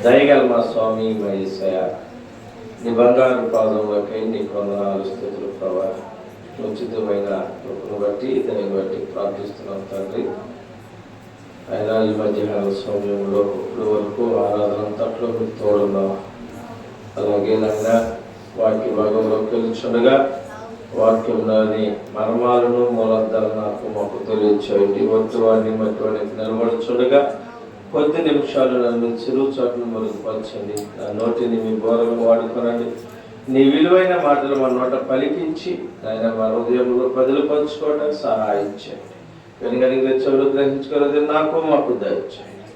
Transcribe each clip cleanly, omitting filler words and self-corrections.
దయగల మా స్వామి మా యేసయ్య, నీ బంగారు పాదములకై నీకు వందనాలు స్తుతులు ప్రభా. ఉచితమైన కృపను బట్టి దాన్ని బట్టి ప్రార్థిస్తున్నాం తండ్రి. అయినా ఈ మధ్యాహ్న సమయంలో ఇప్పుడు వరకు ఆరాధన అంతట్లో మీకు తోడున్నాం. అలాగే నాయన వాక్య భాగంలోకి వెళ్ళుచుండగా వాక్యంలోని మర్మాలను మూలాధారం మాకు తెలియచేయండి. వద్దు వాడిని మట్టి వాడిని నిలబడుచుండగా కొద్ది నిమిషాలు నన్ను చెరువు చాటును మరుగుపరచండి. నా నోటిని మీ బోరగా వాడుకోనండి. నీ విలువైన మాటలు మా నోట పలికించి ఆయన మా హృదయంలో బదులుపరుచుకోవడానికి సహాయం చేయండి. వెనుగడిగిన చెవులు గ్రహించుకోలేదు మాకు దయచేయండి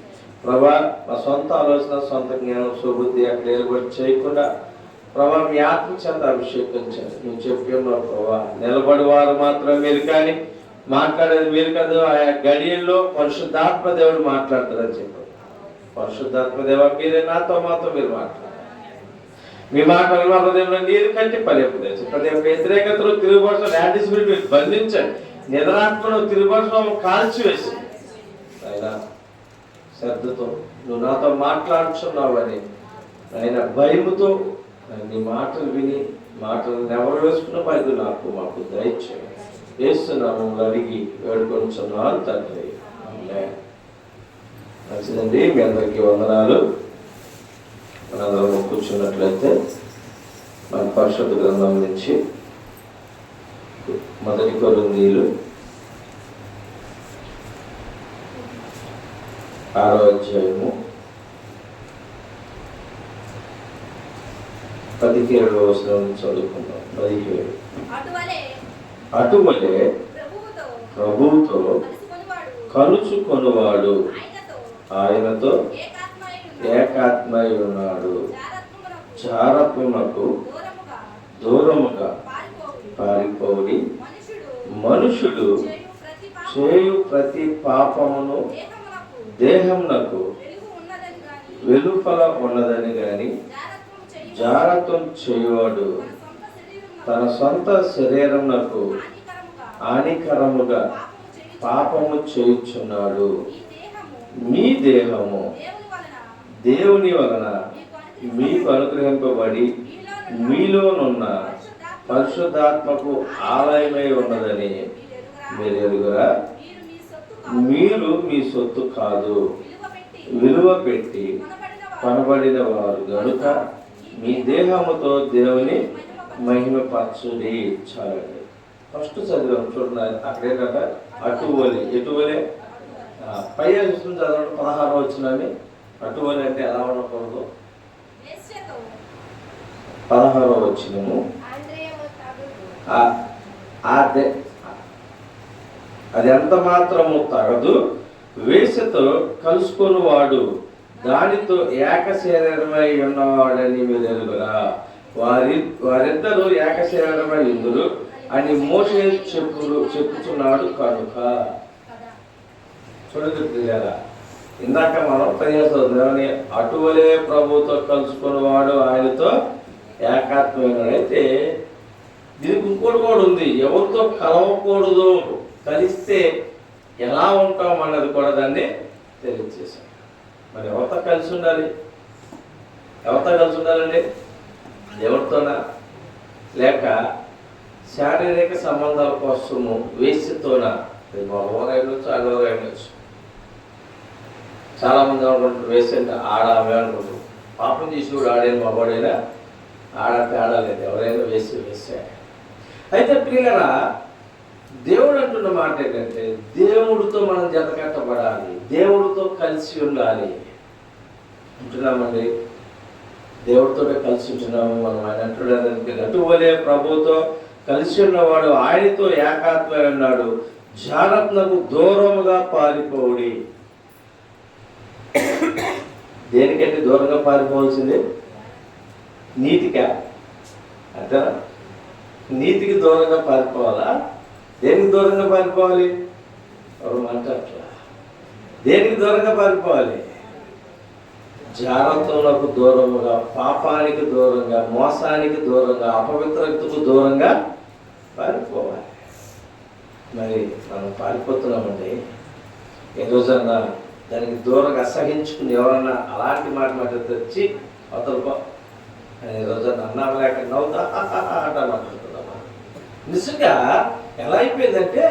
ప్రభా. మా సొంత ఆలోచన, సొంత జ్ఞానం, సుబుద్ధి అక్కడ ఏర్పాటు చేయకుండా ప్రభా మీ ఆత్మ చేత అభిషేకించండి. నువ్వు చెప్పావు ప్రభా, నిలబడి వారు మాత్రం మీరు కానీ మాట్లాడేది మీరు కాదు. ఆయా గడియల్లో పరిశుద్ధాత్మ దేవుడు మాట్లాడతారని చెప్పారు. పరిశుద్ధాత్మ దేవ మీరే నాతో మాతో మీరు మాట్లాడారు. మీ మాటలు మా హృదయంలో నీరు కంటే ఫలింపజేసి ప్రతి ఒక్క వ్యతిరేకతలు తిరుగుబాటు యాంటిసిపేట్ మీరు బంధించండి. నిద్రాత్మను తిరుగుబాటు కాల్చివేసి ఆయన శ్రద్ధతో నువ్వు నాతో మాట్లాడుచున్నావని ఆయన భయముతో నీ మాటలు విని మాటలు ఎవరు వేసుకున్న బయట మాకు దయచేయండి. వేస్తున్నాము అడిగి వేడుకొంచున్నాను తండ్రి. మంచిదండి, మీ అందరికీ వందనాలు. మనందరం కూర్చున్నట్లయితే మన పరిశుద్ధ గ్రంథం నుంచి మొదటి కొరింథీయులు 6వ అధ్యాయము 17వ వచనం చదువుకుందాం. 17. అటువలే ప్రభువుతో కలుసుకొనువాడు ఆయనతో ఏకాత్మై ఉన్నాడు. జారత్వమునకు దూరముగా పారిపోడి మనుషుడు చేయు ప్రతి పాపమును దేహమునకు వెలుపల ఉన్నదని గాని జారత్వం చేయువాడు తన సొంత శరీరమునకు హానికరముగా పాపము చేయుచున్నాడు. మీ దేహము దేవుని వలన మీకు అనుగ్రహింపబడి మీలోనున్న పరిశుద్ధాత్మకు ఆలయమై ఉన్నదని మీరు ఎరుగురా. మీరు మీ సొత్తు కాదు, విలువ పెట్టి కొనబడిన వారు గనుక మీ దేహముతో దేవుని మహిమపరచుడి. చాలండి. ఫస్ట్ చదివాం చూడండి. అక్కడేంటంటే అటువలి ఎటువలే పై చూస్తుంది చదవండి. 16వ వచనాన్ని అటువలి అంటే ఎలా ఉండకూడదు. 16వ వచనము అది ఎంత మాత్రము తగదు. వేసతో కలుసుకొని వాడు దానితో ఏక శరీరమై ఉన్నవాడని మీరు ఎరుగురా. వారిద్దరూ ఏక శరీరమై ఉందురు అని మోషే చెప్పుచున్నాడు కనుక. చూడండి కదా, ఇందాక మనం 15 అటువలే ప్రభుతో కలుసుకుని వాడు ఆయనతో ఏకాత్మైతే దీనికి ఇంకోటి కూడా ఉంది. ఎవరితో కలవకూడదు, కలిస్తే ఎలా ఉంటాం అన్నది కూడా దాన్ని తెలియజేశాం. మరి ఎవరితో కలిసి ఉండాలి? ఎవరితో కలిసి ఉండాలండి? ఎవరితోనా లేక శారీరక సంబంధాల కోసము వేసితోనా? మగవారు అయినచ్చు, ఆడవారు అయినచ్చు. చాలా మంది అనుకుంటారు వేసి అంటే ఆడ ఆమె అనుకుంటారు. పాపం చేసినప్పుడు ఆడైనా మగవాడైనా ఆడంటే ఆడలేదు, ఎవరైనా వేసే. అయితే ప్రియులరా, దేవుడు అంటున్న మాట ఏంటంటే దేవుడితో మనం జతకట్టబడాలి, దేవుడితో కలిసి ఉండాలి అంటున్నామండి. దేవుడితోనే కలిసి ఉంటున్నాము మనం. ఆయన అంటున్నాడు అటువలే ప్రభుతో కలిసి ఉన్నవాడు ఆయనతో ఏకాత్మై ఉన్నాడు. జారత్నకు దూరముగా పారిపోడి. దేనికంటే దూరంగా పారిపోవాల్సింది? నీతికా? అంటే నీతికి దూరంగా పారిపోవాలా? దేనికి దూరంగా పారిపోవాలి? ఎవరు మాట్లాడట్లా. దేనికి దూరంగా పారిపోవాలి? జారత్వములకు దూరముగా, పాపానికి దూరంగా, మోసానికి దూరంగా, అపవిత్రతకు దూరంగా పారిపోవాలి. మరి మనం పారిపోతున్నామండి. ఈ రోజన్నా దానికి దూరంగా అసహించుకుని ఎవరన్నా అలాంటి మాట వచ్చి అవతలకో ఈరోజు అన్నం లేక నవ్వుతా అంట మాట్లాడుతున్నామా. నిజంగా ఎలా అయిపోయిందంటే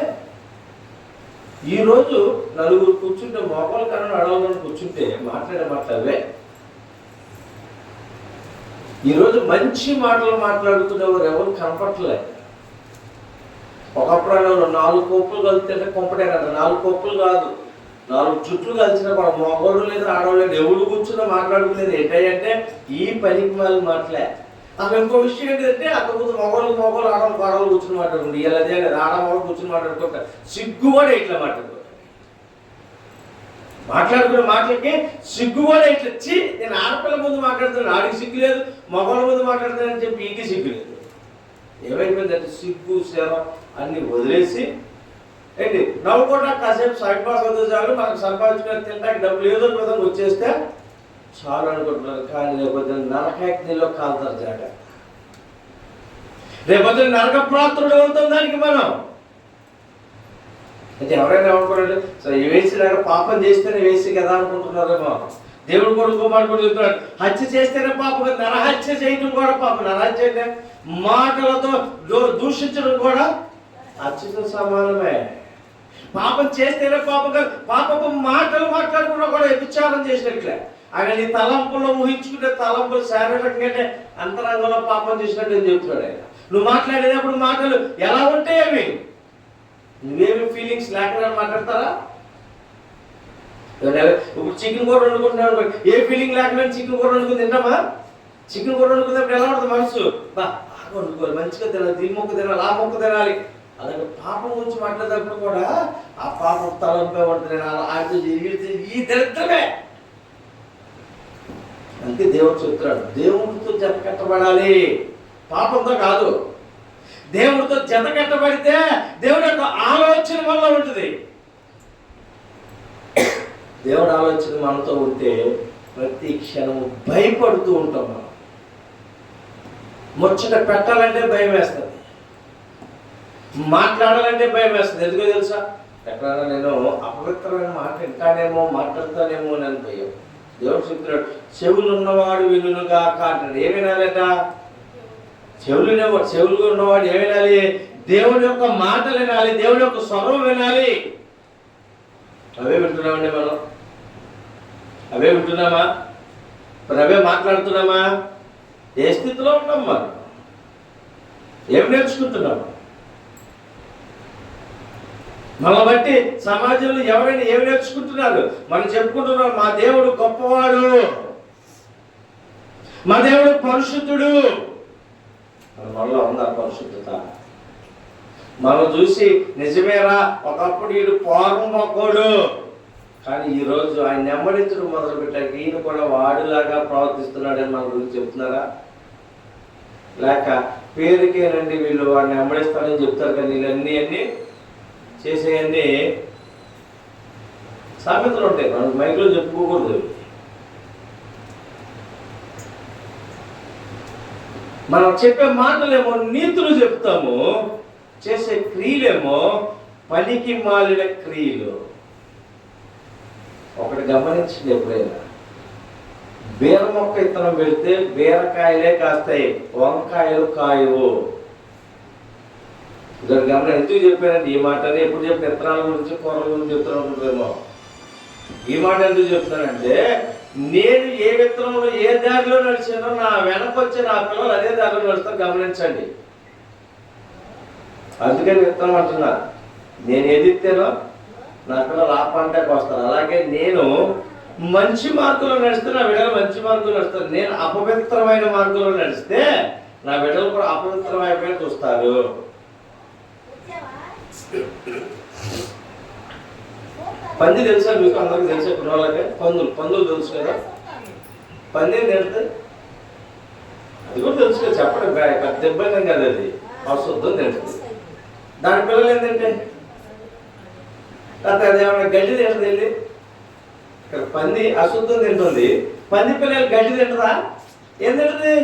ఈరోజు నలుగురు కూర్చుంటే మోకాలు కన్నా అడవులను కూర్చుంటే మాట్లాడే మాటలవే. ఈరోజు మంచి మాటలు మాట్లాడుతున్నవారు ఎవరు కనపట్టలేదు. ఒకప్పుడు 4 కోపులు కలిస్తే కొంపటే కదా, 4 కోపులు కాదు 4 చుట్లు కలిసిన కూడా మగోడు లేదు ఆడవాడు లేదు, ఎవడు కూర్చున్నా మాట్లాడుకునేది ఏంటంటే ఈ పనికి మళ్ళీ మాటలే. అసలు ఇంకో విషయం ఏంటంటే అక్కడ ముందు మగవాళ్ళు ఆడవాళ్ళు కూర్చుని మాట్లాడుకుంటే ఇలా అదే కదా, ఆడవాళ్ళు కూర్చుని మాట్లాడుకుంటారు. సిగ్గు కూడా ఇట్లా మాట్లాడుకునే మాటలకి సిగ్గు కూడా ఇట్లా వచ్చి నేను ఆడపిల్ల ముందు మాట్లాడుతున్నాను, ఆడికి సిగ్గు లేదు, మగవాళ్ళ ముందు మాట్లాడుతున్నానని చెప్పి ఈకి సిగ్గు లేదు. ఏమైపోయిందంటే సిగ్గు సేవ అన్ని వదిలేసి ఏంటి నవ్వుకోవడా కాసేపు సైపాస్ వద్ద చాలు, మనకు సంపాదించుకుని తినడానికి డబ్బులు ఏదో విధంగా వచ్చేస్తే చాలు అనుకుంటున్నారు. కానీ రేపొద్దున నరకాగ్నిలో కాలుతారు జాగా. రేపొద్దున నరక ప్రాప్తుడు అవుతాం దానికి మనం. అయితే ఎవరైనా అనుకోండి సరే వేసిలాగా పాపం చేస్తేనే వేసి కదా అనుకుంటున్నారేమో. దేవుడు కొడుకు మాట కూడా చెప్తున్నాడు, హత్య చేస్తేనే పాపం, నరహత్య చేయడం కూడా పాపం. నరహత్య అంటే మాటలతో దూషించడం కూడా హత్యతో సమానమే. పాపం చేస్తేనే పాపం కాదు, పాపపు మాటలు మాట్లాడకుండా కూడా వ్యభిచారం చేసినట్లే. ఆయన నీ తలంపుల్లో ఊహించుకుంటే తలంపులు శారీరకంగా అంతరంగంలో పాపం చేసినట్టు అని చెప్తున్నాడు ఆయన. నువ్వు మాట్లాడేటప్పుడు మాటలు ఎలా ఉంటాయి అవి, నువ్వేమి ఫీలింగ్స్ లేకుండా మాట్లాడతారా? ఇప్పుడు చికెన్ కూర వండుకుంటున్నాడు, ఏ ఫీలింగ్ లేకుండా చికెన్ కూర వండుకుని తింటామా? చికెన్ కూర వండుకున్నప్పుడు ఎలా ఉంటుంది మనసు? బాగా వండుకోవాలి, మంచిగా తినాలి, ఈ మొక్క తినాలి, ఆ మొక్క తినాలి. అలాగే పాపం గురించి మాట్లాడేటప్పుడు కూడా ఆ పాపం తలంపై ఉంటుంది, ఈ దరిద్రమే. అందుకే దేవుడు చెప్తున్నాడు, దేవుడితో జత కట్టబడాలి, పాపంతో కాదు. దేవుడితో జత కట్టబడితే దేవుడి యొక్క ఆలోచన వల్ల ఉంటుంది. దేవుడు ఆలోచన మనతో ఉంటే ప్రతి క్షణము భయపడుతూ ఉంటాం. మనం ముచ్చట పెట్టాలంటే భయం వేస్తుంది, మాట్లాడాలంటే భయం వేస్తుంది. ఎందుకో తెలుసా? ఎక్కడైనా నేను అపవిత్రమైన మాట వింటానేమో, మాట్లాడతానేమో అని భయం. దేవుడు చెప్తున్నాడు, చెవులు ఉన్నవాడు వినుగాక అంటాడు. ఏం వినాలట? చెవులు ఉన్నవాడు ఏం వినాలి? దేవుడి యొక్క మాటలు వినాలి, దేవుడి యొక్క స్వరం వినాలి. అవే వింటున్నామండి మనం. అవే వింటున్నామా? మరి అవే మాట్లాడుతున్నామా? ఏ స్థితిలో ఉన్నాం మనం? ఏం నేర్చుకుంటున్నాము? మన బట్టి సమాజంలో ఎవరైనా ఏమి నేర్చుకుంటున్నారు? మనం చెప్పుకుంటున్నాం, మా దేవుడు గొప్పవాడు, మా దేవుడు పరిశుద్ధుడు. మనలో ఉందా పరిశుద్ధత? మనం చూసి నిజమేరా ఒకప్పుడు వీడు పూర్వం మొక్కోడు, కానీ ఈరోజు ఆయన నెమ్మడించడం మొదలు పెట్టాక ఈయన కూడా వాడిలాగా ప్రవర్తిస్తున్నాడని మన గురించి చెప్తున్నారా? లేక పేరుకేనండి వీళ్ళు వాడిని నెమ్మడిస్తానని చెప్తారు, కానీ వీళ్ళన్నీ చేసేయన్నీ సామెతలు ఉంటాయి, మనం మైక్లో చెప్పుకోకూడదు. మనం చెప్పే మాటలేమో నీతులు చెప్తాము, చేసే క్రియలేమో పనికి మాలిన క్రియలు. ఒకటి గమనించండి, ఎప్పుడైనా బీర మొక్క విత్తనం పెడితే బీరకాయలే కాస్తాయి, వంకాయలు కాయవు. దాని గమనం ఎందుకు చెప్పానంటే ఈ మాటని ఎప్పుడు చెప్పిన విత్తనాల గురించి కూరల గురించి చెప్తున్నామో. ఈ మాట ఎందుకు చెప్తానంటే నేను ఏ విత్తనంలో ఏ దారిలో నడిచానో నా వెనకొచ్చే నా పిల్లలు అదే దారిలో నడుస్తాను, గమనించండి. అందుకని విత్తనం అంటున్నా, నేను ఎదిగితేనో నా పిల్లలు ఆ పంటకు వస్తారు. అలాగే నేను మంచి మార్గంలో నడిస్తే నా బిడ్డలు మంచి మార్గంలో నడుస్తారు. నేను అపవిత్రమైన మార్గంలో నడిస్తే నా బిడ్డలు కూడా అపవిత్రమైపోయి చూస్తారు. పంది తెలుసా మీకు? అందరికి తెలిసే కుర్రాళ్ళకే పందులు తెలుసు కదా. పంది ఏం తింటుంది? అది కూడా తెలుసు కదా, చెప్పడం పెద్ద ఇబ్బంది కదా. అది అశుద్ధం తింటుంది. దాని పిల్లలు ఏంటంటే లేకపోతే అదేమన్నా గడ్డి తింటుంది. వెళ్ళి ఇక్కడ పంది అశుద్ధం తింటుంది, పంది పిల్లలు గడ్డి తింటుందా? ఏం తింటుంది?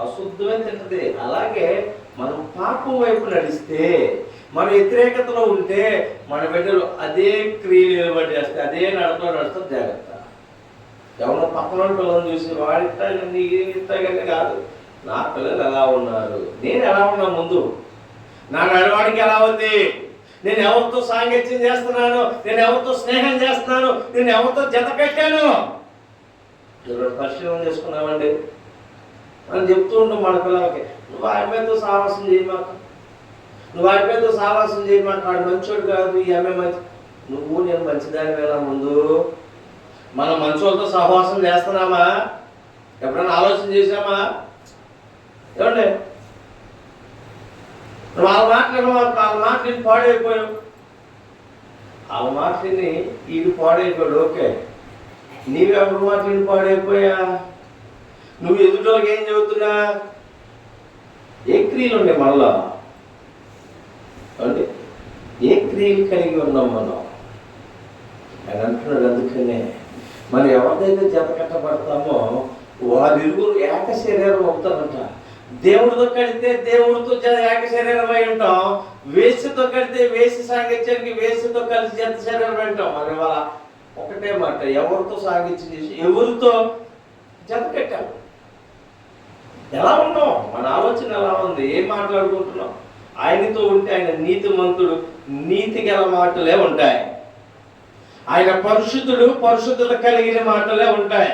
అశుద్ధమే తింటుంది. అలాగే మనం పాపం వైపు నడిస్తే మన వ్యతిరేకతలో ఉంటే మన బిడ్డలు అదే క్రియలు నిలబడి చేస్తే అదే నడపలో నడుస్తాం. జాగ్రత్త. ఎవరో పక్కన పిల్లలను చూసి వాడిస్తాగండి ఇస్తాగండి కాదు. నా పిల్లలు ఎలా ఉన్నారు, నేను ఎలా ఉన్నా ముందు, నా నడవాడికి ఎలా ఉంది, నేను ఎవరితో సాంగత్యం చేస్తున్నాను, నేను ఎవరితో స్నేహం చేస్తున్నాను, నేను ఎవరితో జత కట్టాను, పరిశీలన చేసుకున్నామండి. మనం చెప్తూ ఉంటాం మన పిల్లలకి, నువ్వు ఆమెతో సావాసం చేయమాక, నువ్వు ఆమెతో సావాసం చేయమాక, వాడు మంచోడు కాదు, ఈ అమ్మాయి మంచి. నువ్వు నేను మంచిదాని వేళ ముందు మనం మంచోళ్ళతో సహవాసం చేస్తున్నామా? ఎప్పుడైనా ఆలోచన చేసామా? ఏమండి, వాళ్ళ మాటలు పాడైపోయావు, వాళ్ళ మాటని వీడు పాడైపోయాడు. ఓకే, నీవెవరి మాటలు పాడైపోయా? నువ్వు ఎదుటోళ్ళకి ఏం చెబుతున్నా? ఏ క్రియలు ఉండే మనలో అంటే ఏ క్రియలు కలిగి ఉన్నాం మనం అని అంటున్నాడు. అందుకనే మనం ఎవరిదైతే జత కట్టబడతామో వారిరువురు ఏక శరీరం అవుతారంట. దేవుడితో కడితే దేవుడితో ఏక శరీరం అయి ఉంటాం, వేసితో కడితే వేసి సాంగత్యానికి వేసితో కలిసి జత శరీరం అంటాం. మరి వాళ్ళ ఒకటే మాట, ఎవరితో సాంగత్యం చేసి ఎవరితో జత కట్టాము, ఎలా ఉన్నాం, మన ఆలోచన ఎలా ఉంది, ఏం మాట్లాడుకుంటున్నాం. ఆయనతో ఉంటే ఆయన నీతిమంతుడు, నీతి గల మాటలే ఉంటాయి. ఆయన పరిశుద్ధుడు, పరిశుద్ధత కలిగిన మాటలే ఉంటాయి.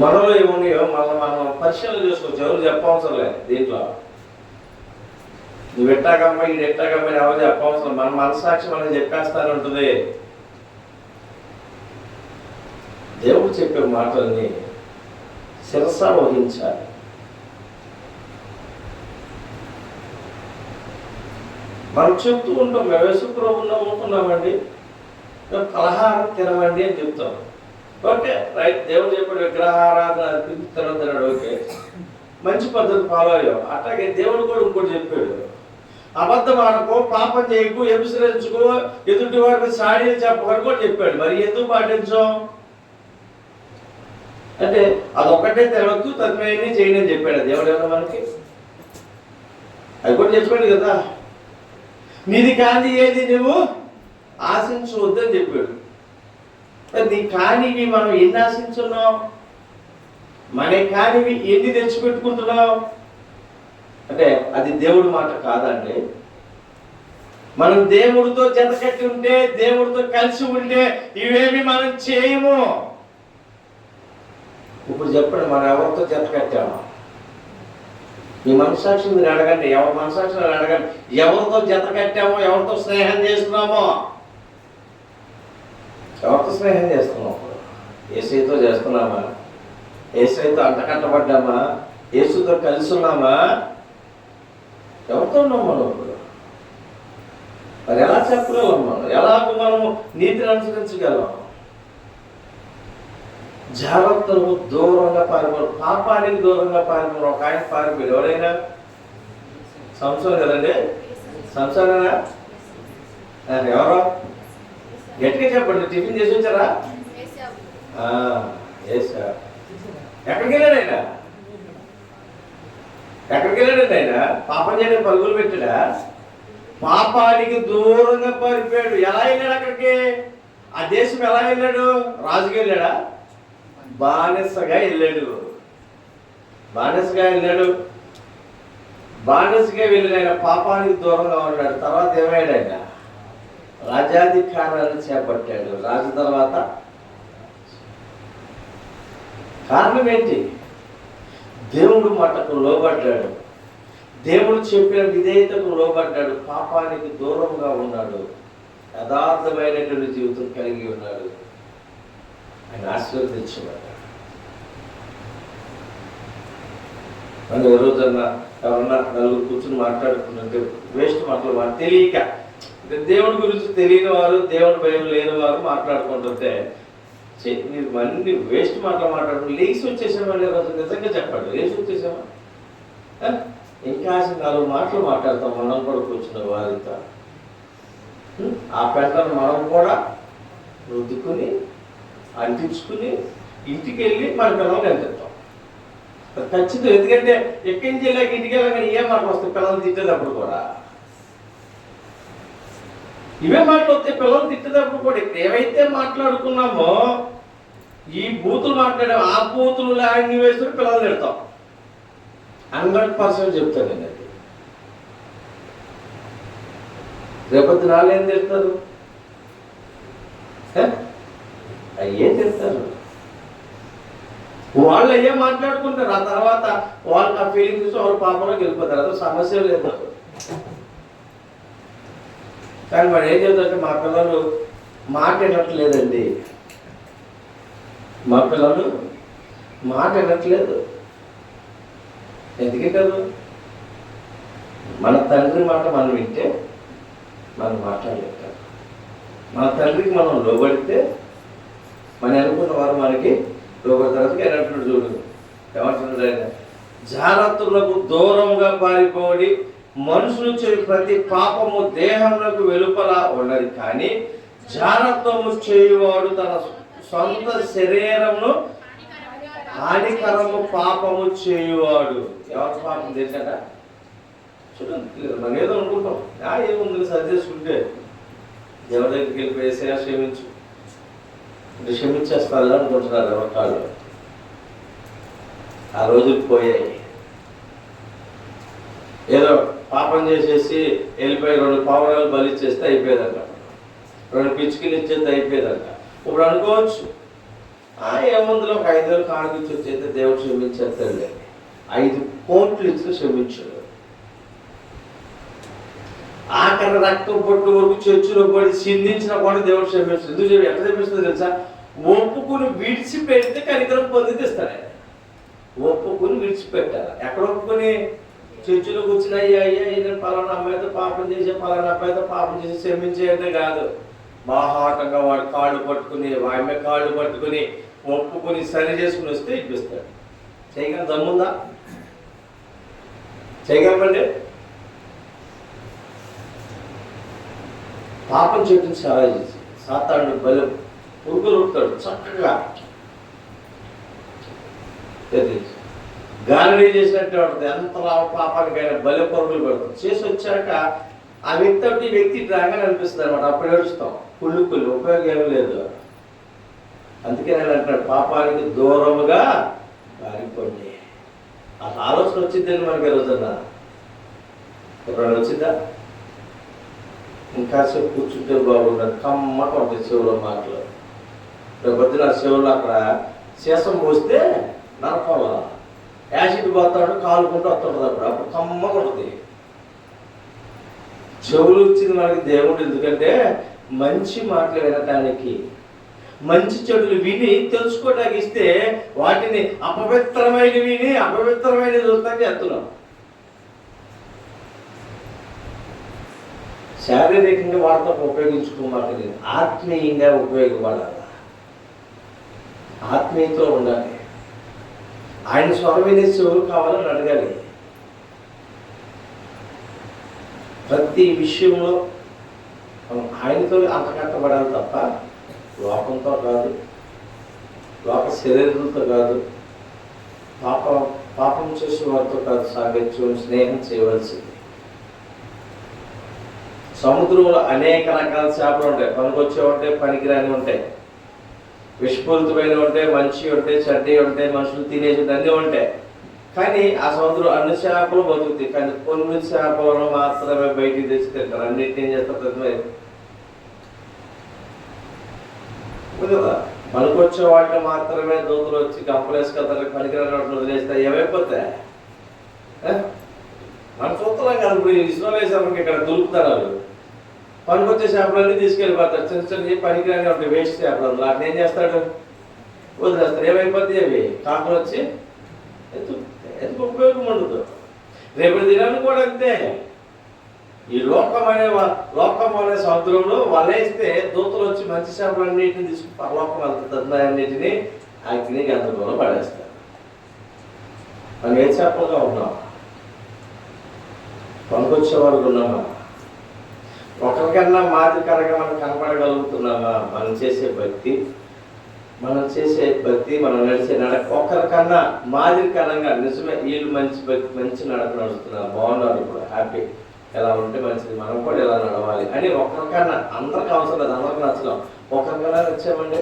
మనలో ఏమున్నాయో మనం పరిశీలన చేసుకోవచ్చు. ఎవరు చెప్పవసరం లేదు దీంట్లో. నువ్వు ఎట్టాగమ్మా ఇది ఎట్టాగమ్మా ఎవరు చెప్పవసరం, మన మనసాక్షి మనం చెప్పేస్తానే ఉంటుంది. దేవుడు చెప్పే మాటల్ని శిరస వహించాలి. మనం చెప్తూ ఉంటాం, మేము యేసుప్రభువులో ఉంటున్నామండి, మేము పలహారం తినమండి అని చెప్తాం. Okay, right. దేవుడు చెప్పాడు విగ్రహారాధన తినొద్దన్నాడు. ఓకే, మంచి పద్ధతి ఫాలో అయ్యాం. అట్లాగే దేవుడు కూడా ఇంకోటి చెప్పాడు, అబద్ధం ఆడకో, పాపం చేయకు, ఎబిసరించుకో, ఎదుటి వారికి సాడీలు చెప్పకని కూడా చెప్పాడు. మరి ఎందుకు పాటించాం అంటే అదొక్కటే తినవద్దు, తత్మేమీ చేయని అని చెప్పాడు దేవుడు. ఏమన్నా మనకి అది కూడా చెప్పాడు కదా, నీది కాని ఏది నువ్వు ఆశించవద్దని చెప్పాడు. నీ కానివి మనం ఎన్ని ఆశించున్నాం, మన కానివి ఎన్ని తెచ్చిపెట్టుకుంటున్నాం అంటే అది దేవుడి మాట కాదండి. మనం దేవుడితో జతకట్టి ఉంటే, దేవుడితో కలిసి ఉంటే ఇవేమి మనం చేయము. ఇప్పుడు చెప్పండి, మనం ఎవరితో జత కట్టాము? మీ మనసాక్షి మీరు అడగండి, ఎవరి మనసాక్షి అడగండి, ఎవరితో జత కట్టామో, ఎవరితో స్నేహం చేస్తున్నామో. ఎవరితో స్నేహం చేస్తున్నాం? యేసుతో చేస్తున్నామా? యేసుతో అంటకట్టబడ్డామా? యేసుతో కలిసి ఉన్నామా? ఎవరితో ఉన్నాం మనం ఇప్పుడు? మరి ఎలా చెప్పగలం? మనం ఎలాగో మనము నీతిని అనుసరించగలం? జాగ్రత్తలు దూరంగా పారిపోరు, పాపానికి దూరంగా పారిపోరు. ఒక ఆయన పారిపోయాడు, ఎవరైనా? సంసారం కదండి, సంసారేనా? ఎవరో గట్టిగా చెప్పండి. టిఫిన్ చేసి వచ్చారా? ఎక్కడికి వెళ్ళాడు ఆయన? ఎక్కడికి వెళ్ళాడండి ఆయన? పాపం చేయడానికి పరుగులు పెట్టాడా? పాపానికి దూరంగా పారిపోయాడు. ఎలా వెళ్ళాడు అక్కడికి? ఆ దేశం ఎలా వెళ్ళాడు? రాజుగా వెళ్ళాడా? బానిసగా వెళ్ళాడు. బానిసగా వెళ్ళాడు. బానిసగా వెళ్ళిన ఆయన పాపానికి దూరంగా ఉన్నాడు. తర్వాత ఏమయ్యాడు? ఆయన రాజాధికారాన్ని చేపట్టాడు. రాజు తర్వాత కారణం ఏంటి? దేవుడు మాటకు లోబడ్డాడు, దేవుడు చెప్పిన విధేయతకు లోబడ్డాడు, పాపానికి దూరంగా ఉన్నాడు, యథార్థమైనటువంటి జీవితం కలిగి ఉన్నాడు. ఆయన ఆశీర్వదించబడ్డాడు. మనం ఏ రోజన్నా ఎవరన్నా నలుగురు కూర్చొని మాట్లాడుకుంటుంటే వేస్ట్ మాటలు తెలియక, దేవుడి గురించి తెలియని వారు, దేవుడి భయం లేని వారు మాట్లాడుకుంటుంటే మీరు మళ్ళీ వేస్ట్ మాటలు మాట్లాడుకుంటూ లేచి వచ్చేసామని రోజు నిజంగా చెప్పండి. లేచి వచ్చేసామా? ఇంకా 4 మాటలు మాట్లాడతాం మనం కూడా కూర్చున్న వారితో. ఆ పెంటను మనం కూడా రుద్దుకుని అంటించుకుని ఇంటికి వెళ్ళి మన పిల్లలు అంటిస్తాం. ఖచ్చితం. ఎందుకంటే ఎక్కడి నుంచి వెళ్ళాక ఇంటికి వెళ్ళాక ఏం మాటలు వస్తాయి పిల్లలు తిట్టేటప్పుడు కూడా, ఇవే మాటలు వస్తాయి పిల్లలు తిట్టేటప్పుడు కూడా. ఇక్కడ ఏవైతే మాట్లాడుకున్నామో ఈ బూతులు మాట్లాడాము, ఆ బూతులు లాంగ్వేజ్ వేసుకుని పిల్లలు తిడతాం. 100% చెప్తానండి. అది రేపొద్దు నాళ్ళు ఏం తిడతారు, అయ్యే తిడతారు. వాళ్ళు అయ్యే మాట్లాడుకుంటారు. ఆ తర్వాత వాళ్ళకి ఆ ఫీలింగ్ చూసి వాళ్ళు పాపంలోకి వెళ్ళిపోతారు. అదే సమస్య లేదు. కానీ వాడు ఏం చెప్తారంటే మా పిల్లలు మాట వినట్లేదండి, మా పిల్లలు మాట వినట్లేదు. ఎందుకంటారు? మన తండ్రి మాట మనం వింటే మనం మాట్లాడలేక, మన తండ్రికి మనం లోబడితే మనం అనుకున్న వారు మనకి లోబడతారు. ఎన్నట్టు చూడు ఏమంటున్నాడు ఆయన, జాగ్రత్తలకు దూరంగా పారిపోడి మనుషులు చేయ ప్రతి పాపము దేహములకు వెలుపల ఉన్నది, కానీ జాగ్రత్తము చేయువాడు తన సొంత శరీరమును హానికరము పాపము చేయువాడు. ఎవరి పాపం చేశాడ చూడండి. మనం ఏదో అనుకుంటాం, ఏముంది సరి చేసుకుంటే ఎవరి దగ్గరికి వెళ్ళిపోయేసే క్షమించు అంటే క్షమించేస్తారు అనుకుంటున్నారు ఎవరికాళ్ళు. ఆ రోజులు పోయాయి. ఏదో పాపం చేసేసి వెళ్ళిపోయి 2 పావురాలు బలిచ్చేస్తే అయిపోయేదంట, 2 పిచ్చుకలు ఇచ్చేస్తే అయిపోయేదంట. ఇప్పుడు అనుకోవచ్చు ఏముందులో ఒక 5,000 కానుకిచ్చి వచ్చేస్తే దేవుడు క్షమించేస్తాడు. 5 కోట్లు ఇచ్చి క్షమించాడు. ఆఖరి రక్తం పొట్టు వరకు చర్చిలో పడి చిందించిన కూడా దేవుడు క్షమించాడు. ఎందుకు చెప్పి ఎట్లా చెప్పిస్తుందో తెలుసా? ఒప్పుకుని విడిచిపెడితే కనికరం పొందిస్తాడు ఆయన. ఒప్పుకుని విడిచిపెట్టాలి. ఎక్కడ ఒప్పుకొని? చర్చిలో కూర్చుని అయ్యా నేను పలానా అమ్మాయితో పాపం చేసే, పలానా అబ్బాయితో పాపం చేసి క్షమించేయంటే కాదు. బాహాటంగా వాడు కాళ్ళు పట్టుకుని, ఆమె కాళ్ళు పట్టుకుని ఒప్పుకొని సరి చేసుకుని వస్తే ఇప్పిస్తాడు. చేయగల దమ్ముందా? చేయగలమండి? పాపం చేయటం చాలా చేసి సాతాను బలం పురుగులు ఉంటాడు చక్కగా గాలిడీ చేసినట్టు ఉంటుంది. ఎంత పాపానికైనా బల పరుగులు పెడతాం. చేసి వచ్చాక ఆ వ్యక్తి డ్రాగన్ అనిపిస్తుంది అనమాట. అప్పుడు ఏడుస్తాం. కుళ్ళు ఉపయోగం ఏమి లేదు. అందుకే నేను అంటున్నాడు, పాపానికి దూరముగా పారిపోండి. అసలు ఆలోచన వచ్చిందని మనకి రోజున్నా ఎప్పుడైనా వచ్చిందా? ఇంకాసేపు కూర్చుంటే బాగుండదు. కమ్మట ఉంటుంది చెవులో మాటలు. రేపొద్దున ఆ చెవులో అక్కడ శేషం పోస్తే నరకంలో యాసిడ్ పోతాడు, కాలుకుంటూ వస్తుంటుంది. అప్పుడు కమ్మగా ఉంటుంది. చెవులు ఇచ్చింది మనకి దేవుడు. ఎందుకంటే మంచి మాటలు వినటానికి, మంచి చెడులు విని తెలుసుకోవడానికి ఇస్తే వాటిని అపవిత్రమైన విని అపవిత్రమైన చూస్తానికి చేస్తున్నాం. శారీరకంగా వాటితో ఉపయోగించుకోమాటలేదు, ఆత్మీయంగా ఉపయోగపడాలి. ఆత్మీయతలో ఉండాలి. ఆయన స్వరం వినే చెవులు కావాలని అడగాలి. ప్రతి విషయంలో ఆయనతో అంతకట్టబడాలి తప్ప లోకంతో కాదు, లోక శరీరంతో కాదు, పాపం చేసే వారితో కాదు. సాగత్యం స్నేహం చేయవలసింది. సముద్రంలో అనేక రకాల చేపలు ఉంటాయి. పనికొచ్చే ఉంటాయి, పనికిరాని ఉంటాయి, విషపూరితమైన ఉంటాయి, మంచి ఉంటాయి, చెడ్డ ఉంటాయి, మనుషులు తినేసి అన్నీ ఉంటాయి. కానీ ఆ సముద్రం అన్ని చేపలు బతుకుతాయి. కానీ కొన్ని చేపలను మాత్రమే బయటికి తెచ్చి తింటారు. అన్నింటినీ ఏం చేస్తారు కదా? పనికొచ్చే వాటిని మాత్రమే దూతలు వచ్చి కంపలేసుకెళ్తారు. పనికిరాని వాటిని వదిలేస్తే ఏమైపోతాయి? మన చూస్తున్నాం కదా. ఇప్పుడు ఇస్రాయేల్ ఇక్కడ దులుపుతారు. వాళ్ళు పనికొచ్చే చేపలన్నీ తీసుకెళ్ళిపోతారు. చిన్న చిన్న పనికిరాని ఉంటాయి, వేస్ట్ చేపలు. వాటిని ఏం చేస్తాడు? వదిలేస్తారు. ఏమైపోతాయి? అవి కాకులు వచ్చి ఎందుకు ఉపయోగం ఉండదు. రేపటి దినాన్ని కూడా అంతే. ఈ లోకం అనే సముద్రంలో వలేస్తే దూతలు వచ్చి మంచి చేపలన్నింటినీ తీసుకుని పరలోకం వెళ్తుంది. అన్నింటినీ అగ్ని గంధకంలో పడేస్తారు. మనం ఏ చేపలుగా ఉన్నాం? పనికొచ్చే వరకు ఉన్నామా? ఒకరికన్నా మాదిరికరంగా మనం కనపడగలుగుతున్నామా? మనం చేసే భక్తి మనం చేసే భక్తి, మనం నడిచే నడక ఒకరికన్నా మాదిరికరంగా నిజమే వీళ్ళు మంచి భక్తి, మంచి నడక నడుస్తున్నారు, బాగున్నారు, ఇప్పుడు హ్యాపీ, ఎలా ఉంటే మంచిది, మనం కూడా ఎలా నడవాలి అని ఒకరికన్నా, అందరికి అవసరం లేదు, అందరికి నచ్చలేం, ఒకరికన్నా నచ్చామండి.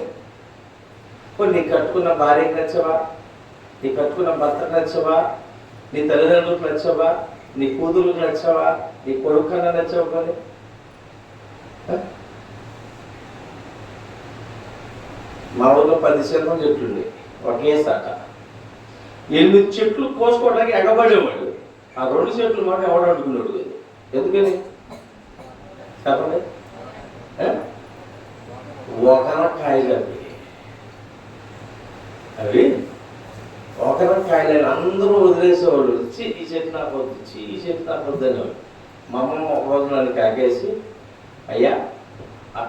నీ కట్టుకున్న భార్యకి నచ్చవా, నీ కట్టుకున్న భర్తకు నచ్చవా, నీ తల్లిదండ్రులకు నచ్చవా, నీ కూతురులకు నచ్చవా, నీ కొడుకు కన్నా నచ్చవా? కొని మా ఊళ్ళో 10 శాతం చెట్లుండి ఒకే సాట 8 చెట్లు కోసుకోవడానికి ఎగబడేవాడు. ఆ 2 చెట్లు మాట ఎవడు అడుగున్నాడు. ఎందుకని చెప్పండి? ఒకరకాయలు అవి ఒకరకాయలు అందరూ వదిలేసేవాళ్ళు. ఈ చెట్టు నాకు వద్దు, ఈ చెట్టు నాకు వద్దు అనేవాడు. మా అమ్మమ్మ ఒక రోజు నన్ను కాకేసి, అయ్యా ఆ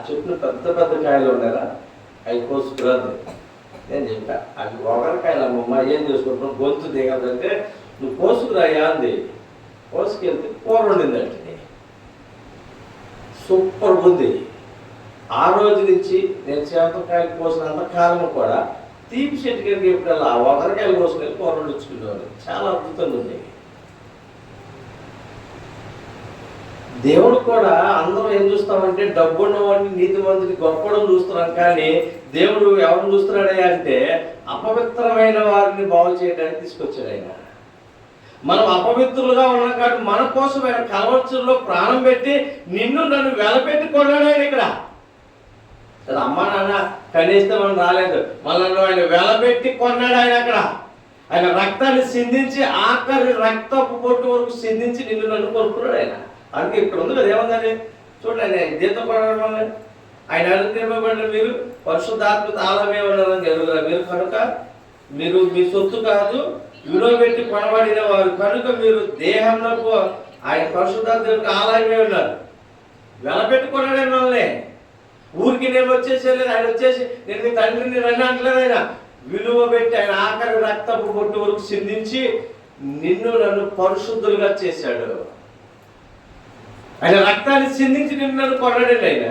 చెట్టును పెద్ద పెద్ద కాయలు ఉన్నారా, అవి కోసుకురాదు. నేను చెప్పా, అవి ఒకరికాయలు అమ్మమ్మ, ఏం చేసుకుంటున్నావు, గొంతు దిగదంటే నువ్వు కోసుకురాయా అంది. కోసుకెళ్తే కూర వండిందంటే సూపర్ ఉంది. ఆ రోజు నుంచి నేను చేపకాయలు కోసినంత కాలం కూడా తీపి చెట్టు కిందకి ఎప్పుడల్లా ఒకరికాయలు కోసుకెళ్ళి కూర వండించుకునేవాడు. చాలా అద్భుతంగా ఉంది. దేవుడు కూడా అందరూ ఏం చూస్తామంటే డబ్బున్నవాడిని, నీతిమంతుని, గొప్పడం చూస్తున్నాం. కానీ దేవుడు ఎవరిని చూస్తున్నాడే అంటే అపవిత్రమైన వారిని బాగు చేయడానికి తీసుకొచ్చాడు ఆయన. మనం అపవిత్రులుగా ఉన్నాం కాబట్టి మన కోసం ఆయన కలవచ్చులో ప్రాణం పెట్టి నిన్ను నన్ను వెలపెట్టి కొన్నాడు ఆయన. ఇక్కడ అమ్మ నాన్న కనీసం మనం రాలేదు, మళ్ళీ ఆయన వెలపెట్టి కొన్నాడు ఆయన. అక్కడ ఆయన రక్తాన్ని సిందించి ఆఖరి రక్తపు పొట్టు వరకు సిందించి నిన్ను నన్ను కొనుక్కున్నాడు ఆయన. అందుకే ఇక్కడ ఉంది కదా, ఏముందని చూడండి, ఆయన దీంతో కొనడం వల్ల ఆయన అనుగ్రహింపబడిన మీరు పరిశుద్ధాత్మ తాళమే ఉన్నారని జరుగుతారు. మీరు కనుక మీరు మీ సొత్తు కాదు, విలువ పెట్టి కొనబడిన వారు కనుక మీరు దేహంలో ఆయన పరిశుద్ధాత్మకు ఆలయమే ఉన్నారు. వెలపెట్టుకున్నాడు మనల్ని. ఊరికి నేను వచ్చేసేలేదు, ఆయన వచ్చేసి నేను మీ తండ్రిని రండి అంటలేదు. ఆయన విలువ పెట్టి ఆయన ఆఖరి రక్తపు బొట్టు వరకు సిందించి నిన్ను నన్ను పరిశుద్ధులుగా చేశాడు. ఆయన రక్తాన్ని సిందించి నిన్ను నన్ను కొన్నాడండి ఆయన.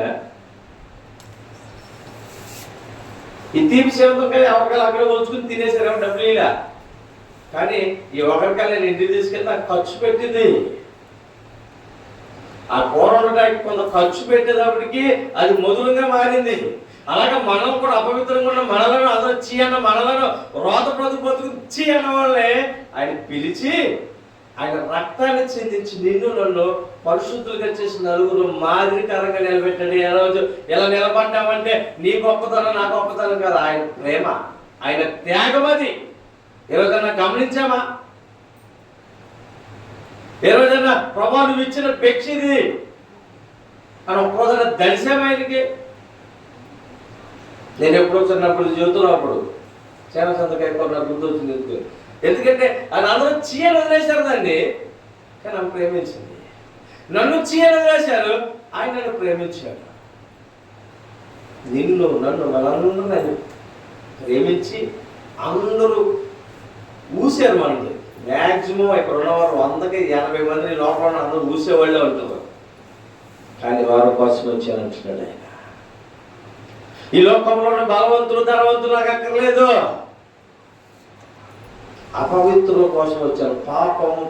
ఈ తీపి సేవతో ఎవరికాయలు అక్కడ వచ్చుకుని తినేసారు, డబ్బులు ఇలా. కానీ ఈ ఒకరికాయలు నేను ఇంటికి తీసుకెళ్తే ఖర్చు పెట్టింది. ఆ కూర ఉండటానికి కొంత ఖర్చు పెట్టేటప్పటికి అది మధురంగా మారింది. అలాగే మనం కూడా అపవిత్రంగా ఉన్న మనలను, అసలు చీ అన్న మనలను, రోత బ్రతుకు చీ అన్న వాళ్ళని ఆయన పిలిచి ఆయన రక్తాన్ని చెందించి నిన్ను నన్ను పరిశుద్ధులుగా చేసి నలుగురు మాదిరికరంగా నిలబెట్టాడు. ఏ రోజు ఎలా నిలబడ్డామంటే నీ గొప్పతనం నా గొప్పతనం కాదు, ఆయన ప్రేమ, ఆయన త్యాగం. అది ఏ రోజైనా గమనించామా? ఏ రోజైనా ప్రభా నువ్వు ఇచ్చిన భిక్ష ఇది అని ఒక్కరోజైనా దర్శనం ఆయనకి? నేను ఎప్పుడో చిన్నప్పుడు జీవితంలో అప్పుడు చాలా సంతకాయ నాకు గుర్తు వచ్చింది. ఎందుకంటే ఆయన అందరూ చీయలు వదిలేశారు దాన్ని, కానీ ఆమె ప్రేమించింది. నన్ను చీయలు వదిలేశారు, ఆయన నన్ను ప్రేమించాడు. నిన్ను నన్ను వాళ్ళందరూ నన్ను ప్రేమించి అందరూ ఊసారు. మనకి మ్యాక్సిమం ఇక్కడ ఉన్నవారు 100కి 80 మంది లోపల అందరూ ఊసేవాళ్ళే ఉంటారు. కానీ వారి కోసం వచ్చానంటున్నాడు ఆయన. ఈ లోకంలో ఉన్న బలవంతులు ధనవంతులు నాకు అక్కర్లేదు, అపవిత్రుల కోసం వచ్చాను,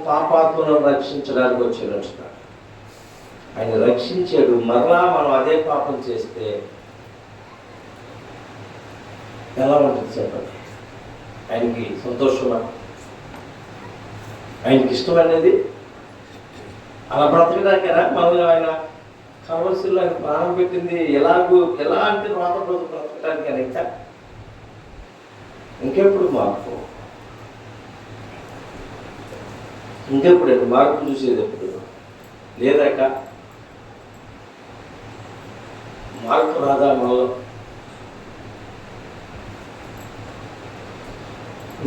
పాపాత్మలను రక్షించడానికి వచ్చానంటున్నాడు. ఆయన రక్షించాడు. మరలా మనం అదే పాపం చేస్తే ఎలా ఉంటుంది చెప్పండి? ఆయనకి సంతోషమా? ఆయనకి ఇష్టం అనేది అలా బ్రతకడానికేనా మనల్ని ఆయన కావలసిలో ఆయన ప్రాణం పెట్టింది? ఎలా అంటే రోత బ్రతకడానికి. ఇంకెప్పుడు మార్పు? ఇంకెప్పుడు మార్పు చూసేది ఎప్పుడు? లేదాక మార్పు రాదా మనలో?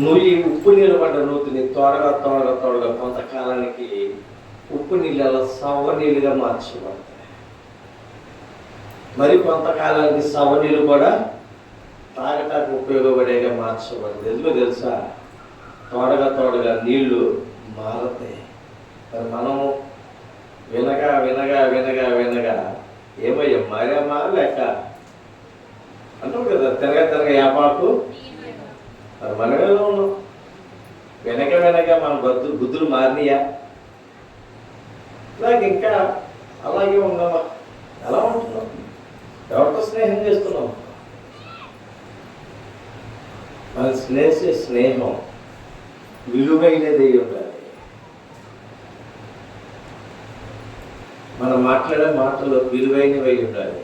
నువ్వు ఈ ఉప్పు నీళ్ళు పడ్డ నూతిని తోడగా కొంతకాలానికి ఉప్పు నీళ్ళ సవ్వ నీళ్ళుగా మార్చబడతాయి. మరి కొంతకాలానికి సవ్వ నీళ్ళు కూడా తాగటానికి ఉపయోగపడేగా మార్చబడుతుంది. ఎందుకో తెలుసా? తోడగా నీళ్లు మారతాయి. మరి మనము వినగా ఏమయ్యా మారామా లేక అంటాం కదా, తిరగ యాపాకు మరి మనమేలో ఉన్నాం. వెనక మన బుద్ధులు మారినయా? ఇలాగ ఇంకా అలాగే ఉన్నామా? ఎలా ఉంటున్నాం? ఎవరితో స్నేహం చేస్తున్నాం? మన స్నేహం విలువైనది ఉండాలి. మనం మాట్లాడే మాటలు విలువైనవి ఉండాలి.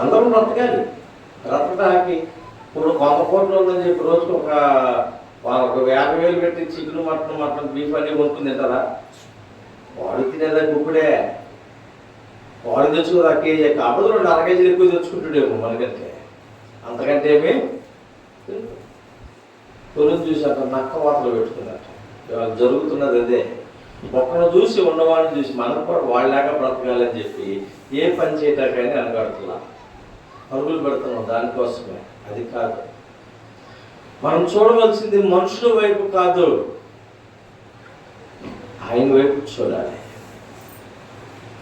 అందరూ బ్రతకాలి. బ్రతకడానికి ఇప్పుడు 100 కోట్లు ఉందని చెప్పి రోజుకు ఒక 50,000 పెట్టి చికెన్ మటన్ బీఫ్ అన్నీ కొనుక్కుని తింటారా? వాడు తినేదానికి ఇప్పుడే వాడు తెచ్చుకోదు. ఆ కేజీ కాకపోతే 2 అర కేజీలు ఎక్కువ తెచ్చుకుంటాడేమో మనకంటే. అంతకంటే ఏమి తొలిని చూసి అక్కడ నక్క వాతలు పెట్టుకున్నట్టు జరుగుతున్నది అదే. ఒక్కను చూసి ఉన్నవాడిని చూసి మనం కూడా వాళ్ళలాగా బ్రతకాలని చెప్పి ఏ పని చేయటాకైనా వెనకాడుతున్నా పరుగులు పెడుతున్నాం దానికోసమే. అది కాదు, మనం చూడవలసింది మనుషుల వైపు కాదు, ఆయన వైపు చూడాలి.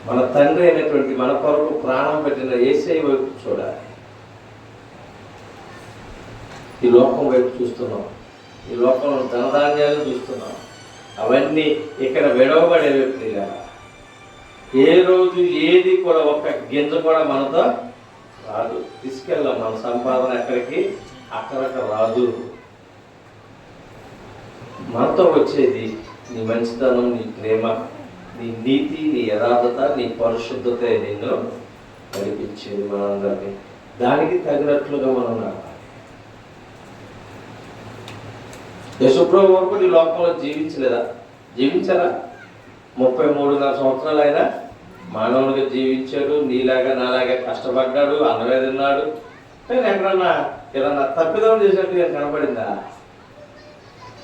మన తండ్రి అయినటువంటి మన కొరకు ప్రాణం పెట్టిన యేసయ్య వైపు చూడాలి. ఈ లోకం వైపు చూస్తున్నాం, ఈ లోకంలో ధనధాన్యాలు చూస్తున్నాం. అవన్నీ ఇక్కడ విడవబడే వ్యక్తిగా ఏ రోజు ఏది కూడా ఒక్క గింజ కూడా మనతో రాదు. తీసుకెళ్ళాం మన సంపాదన ఎక్కడికి, అక్కడక్కడ రాదు. మనతో వచ్చేది నీ మంచితనం, నీ ప్రేమ, నీ నీతి, నీ యథార్థత, నీ పరిశుద్ధత నిన్ను నడిపించేది మనందరినీ. దానికి తగినట్లుగా మనం నడవాలి. యేసుప్రభు వరకు ఈ లోకంలో జీవించారా? 33 సంవత్సరాలు అయినా మానవుడిగా జీవించాడు. నీలాగా నాలాగా కష్టపడ్డాడు, అన్నమే తిన్నాడు. కానీ ఎక్కడన్నా ఏదన్నా తప్పిదం చేసినట్టు నేను కనపడిందా?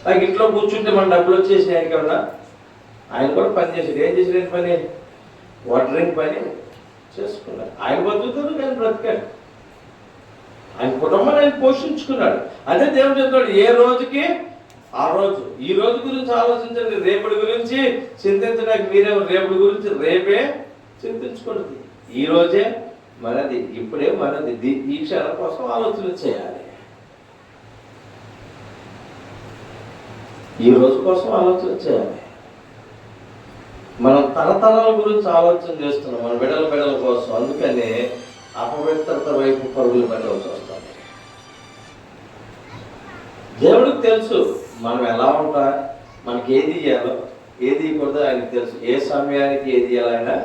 నాకు ఇంట్లో కూర్చుంటే మన డబ్బులు వచ్చేసి ఆయనకన్నా ఆయన కూడా పని చేసాడు. ఏం చేసాడు? పని వాటరింగ్ పని చేసుకున్నాడు. ఆయన బతుకుతాడు, కానీ బ్రతికాడు. ఆయన కుటుంబాన్ని ఆయన పోషించుకున్నాడు. అదే దేవుడు చెప్తాడు, ఏ రోజుకి ఆ రోజు. ఈ రోజు గురించి ఆలోచించండి, రేపటి గురించి చింతించడానికి మీరే. రేపటి గురించి రేపే చింతించుకోండి. ఈ రోజే మనది, ఇప్పుడే మనది. ఈ క్షణం కోసం ఆలోచన చేయాలి. ఈ రోజు కోసం ఆలోచన చేయాలి. మనం తరతరాల గురించి ఆలోచన చేస్తున్నాం, మన బిడ్డల కోసం. అందుకనే అపవిత్రత వైపు పరుగులు పెట్టవలసి వస్తుంది. దేవుడికి తెలుసు మనం ఎలా ఉంటా, మనకి ఏది ఇవ్వాలో ఏది ఇవ్వకూడదో ఆయనకి తెలుసు. ఏ సమయానికి ఏది ఇవ్వాలైనా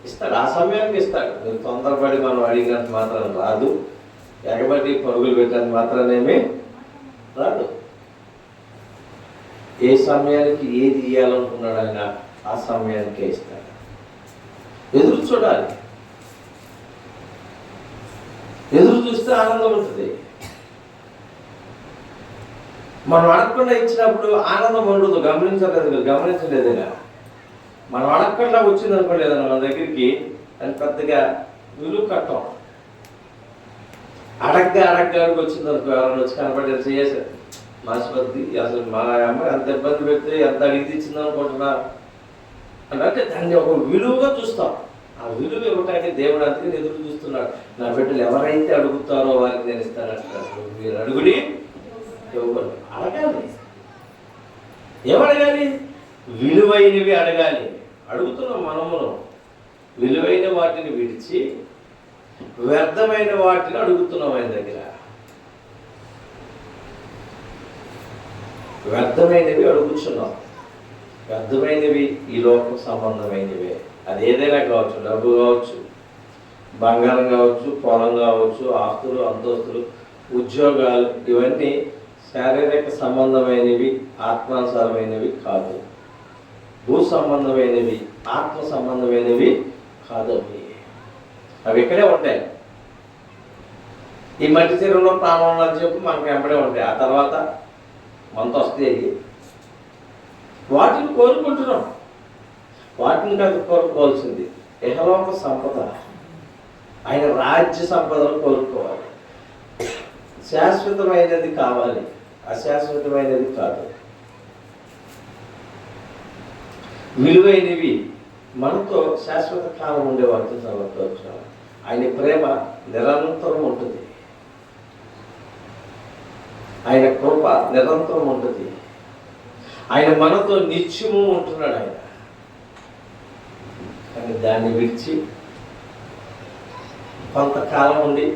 ఇస్తాడు, ఆ సమయానికి ఇస్తాడు. మీరు తొందరపడి మనం అడిగినంత మాత్రం రాదు, ఎగబడి పరుగులు పెట్టినంత మాత్రమేమీ రాదు. ఏ సమయానికి ఏది ఇవ్వాలనుకున్నాడు ఆయన, ఆ సమయానికే ఇస్తాడు. ఎదురు చూడాలి. ఎదురు చూస్తే ఆనందం ఉంటుంది. మనం అడగకుండా ఇచ్చినప్పుడు ఆనందం ఉండదు. గమనించలేదుగా. మనం అడగకుండా వచ్చింది అనుకోండి ఏదన్నా మన దగ్గరికి, అని పెద్దగా విలువ కట్టం. అడగ్గాడికి వచ్చింది అనుకో, ఎవరైనా వచ్చి కనపడేది చేసారు మాసిపతి, అసలు మా అమ్మాయి ఎంత ఇబ్బంది పెడితే ఎంత అడిగి ఇచ్చింది అనుకుంటున్నా అంటే దాన్ని ఒక విలువగా చూస్తాం. ఆ విలువ ఇవ్వటానికి దేవుడు అందుకని ఎదురు చూస్తున్నాడు. నా బిడ్డలు ఎవరైతే అడుగుతారో వారికి నేను ఇస్తానంటారు. మీరు అడుగుడి ఎవరు అడగాలి. ఏమడగాలి? విలువైనవి అడగాలి. అడుగుతున్నాం మనమును. విలువైన వాటిని విడిచి వ్యర్థమైన వాటిని అడుగుతున్నాం ఆయన దగ్గర. వ్యర్థమైనవి అడుగుతున్నాం. వ్యర్థమైనవి ఈ లోకం సంబంధమైనవే. అది ఏదైనా కావచ్చు, డబ్బు కావచ్చు, బంగారం కావచ్చు, పొలం కావచ్చు, ఆస్తులు, అంతస్తులు, ఉద్యోగాలు, ఇవన్నీ శారీరక సంబంధమైనవి, ఆత్మానుసారమైనవి కాదు. భూ సంబంధమైనవి, ఆత్మ సంబంధమైనవి కాదు. అవి ఇక్కడే ఉంటాయి. ఈ మట్టి శరీరంలో ప్రాణం ఉన్నది చెప్పి మనకు వెంబడే ఉంటాయి. ఆ తర్వాత మనతో వస్తాయి. వాటిని కోరుకుంటున్నాం. వాటిని కాదు కోరుకోవాల్సింది ఇహలోక సంపద, ఆయన రాజ్య సంపదను కోరుకోవాలి. శాశ్వతమైనది కావాలి, అశాశ్వతమైనది కాదు. విలువైనవి మనతో శాశ్వత కాలం ఉండే వాటిని సమర్పించాలి. ఆయన ప్రేమ నిరంతరం ఉంటుంది, ఆయన కృప నిరంతరం ఉంటుంది, ఆయన మనతో నిత్యము ఉంటున్నాడు ఆయన. కానీ దాన్ని విడిచి కొంతకాలం ఉండి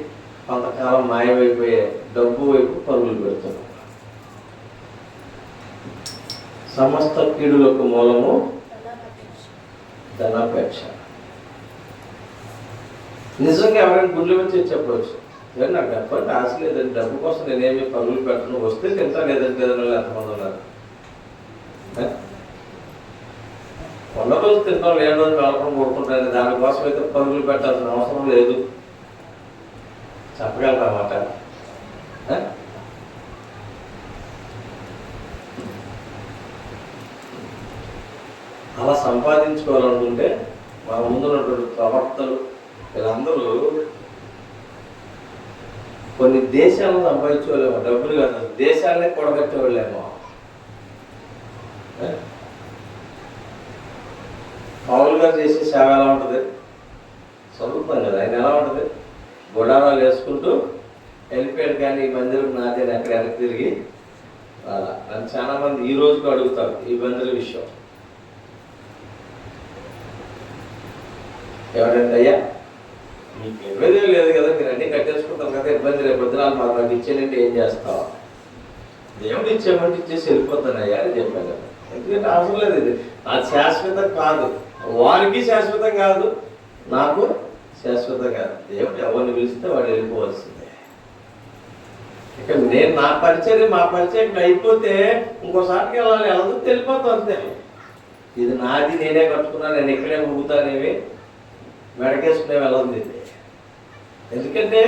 కొంతకాలం మాయమైపోయే డబ్బు వైపు పరుగులు పెడుతున్నాం. సమస్త కీడులకు మూలము ధనాపేక్ష. నిజంగా ఎవరైనా గుళ్ళు వచ్చి చెప్పవచ్చు, నాకు డబ్బు అంటే ఆశ లేదండి, డబ్బు కోసం నేనేమి పరుగులు పెట్టను, వస్తే తింటా లేదంటే లేదని ఎంతమంది ఉన్నారు. ఉన్న రోజు తింటాం, లేని రోజు వెళ్ళడం కొడుకుంటాను, దానికోసం అయితే పరుగులు పెట్టాల్సిన అవసరం లేదు. చెప్పగలరన్నమాట. అలా సంపాదించుకోవాలనుకుంటే మా ముందున్నటువంటి ప్రవక్తలు వీళ్ళందరూ కొన్ని దేశాలను సంపాదించుకోలేమో, డబ్బులు కాదు దేశాలనే కూడగట్టేవాళ్ళేమో. పౌలు గారు చేసే సేవ ఎలా ఉంటుంది చదువుతాం కదా, ఆయన ఎలా ఉంటుంది, గుడారాలు వేసుకుంటూ వెళ్ళిపోయాడు. కానీ ఈ మందిరం నాదే ఎక్కడ వెనక్కి తిరిగి అలా నన్ను చాలా మంది ఈ రోజుకు అడుగుతారు ఈ మందిర విషయం. ఎవరంటే అయ్యా మీకు ఇబ్బంది లేదు కదా, మీరు అన్నీ కట్టేసుకుంటారు కదా, ఇబ్బంది రేపు పొద్దునాలు మాకు ఇచ్చేనంటే ఏం చేస్తావా, దేవుడు ఇచ్చేమంటే ఇచ్చేసి వెళ్ళిపోతానయ్యా అని చెప్పాను కదా. ఎందుకంటే అవసరం లేదు, ఇది నాకు శాశ్వతం కాదు, వారికి శాశ్వతం కాదు, నాకు శాశ్వతం కాదు. దేవుడు ఎవరిని పిలిస్తే వాడు వెళ్ళిపోవాల్సిందే. ఇక నేను నా పరిచయం మా పరిచయం అయిపోతే ఇంకోసారికి వెళ్ళాలి, వెళ్ళదు వెళ్ళిపోతాం అంతే. ఇది నాది, నేనే కట్టుకున్నాను, నేను ఇక్కడే ఊగుతానేవి మెడకేసుకునే వెళ్ళదు. ఎందుకంటే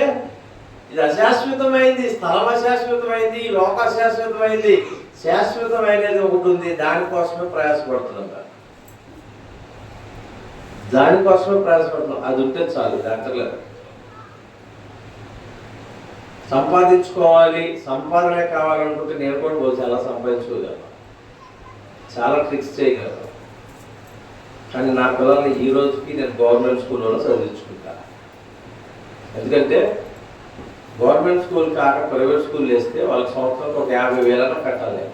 ఇది అశాశ్వతమైంది, స్థలం అశాశ్వతమైంది, లోక అశాశ్వతమైంది, శాశ్వతమైనది ఒకటి ఉంది. దానికోసమే ప్రయాసపడుతున్నాం, దానికోసమే ప్రయాసపడుతున్నాం. అది ఉంటే చాలు, డాక్టర్లేదు. సంపాదించుకోవాలి, సంపాదనే కావాలనుకుంటే నేను కూడా పోతే ఎలా సంపాదించుకోగలను, చాలా ట్రిక్స్ చేయగలను. కానీ నా పిల్లల్ని ఈ రోజుకి నేను గవర్నమెంట్ స్కూల్లోనే చదివించుకుంటా. ఎందుకంటే గవర్నమెంట్ స్కూల్ కాక ప్రైవేట్ స్కూల్ వేస్తే వాళ్ళకి సంవత్సరానికి ఒక 50,000 కట్టాలి,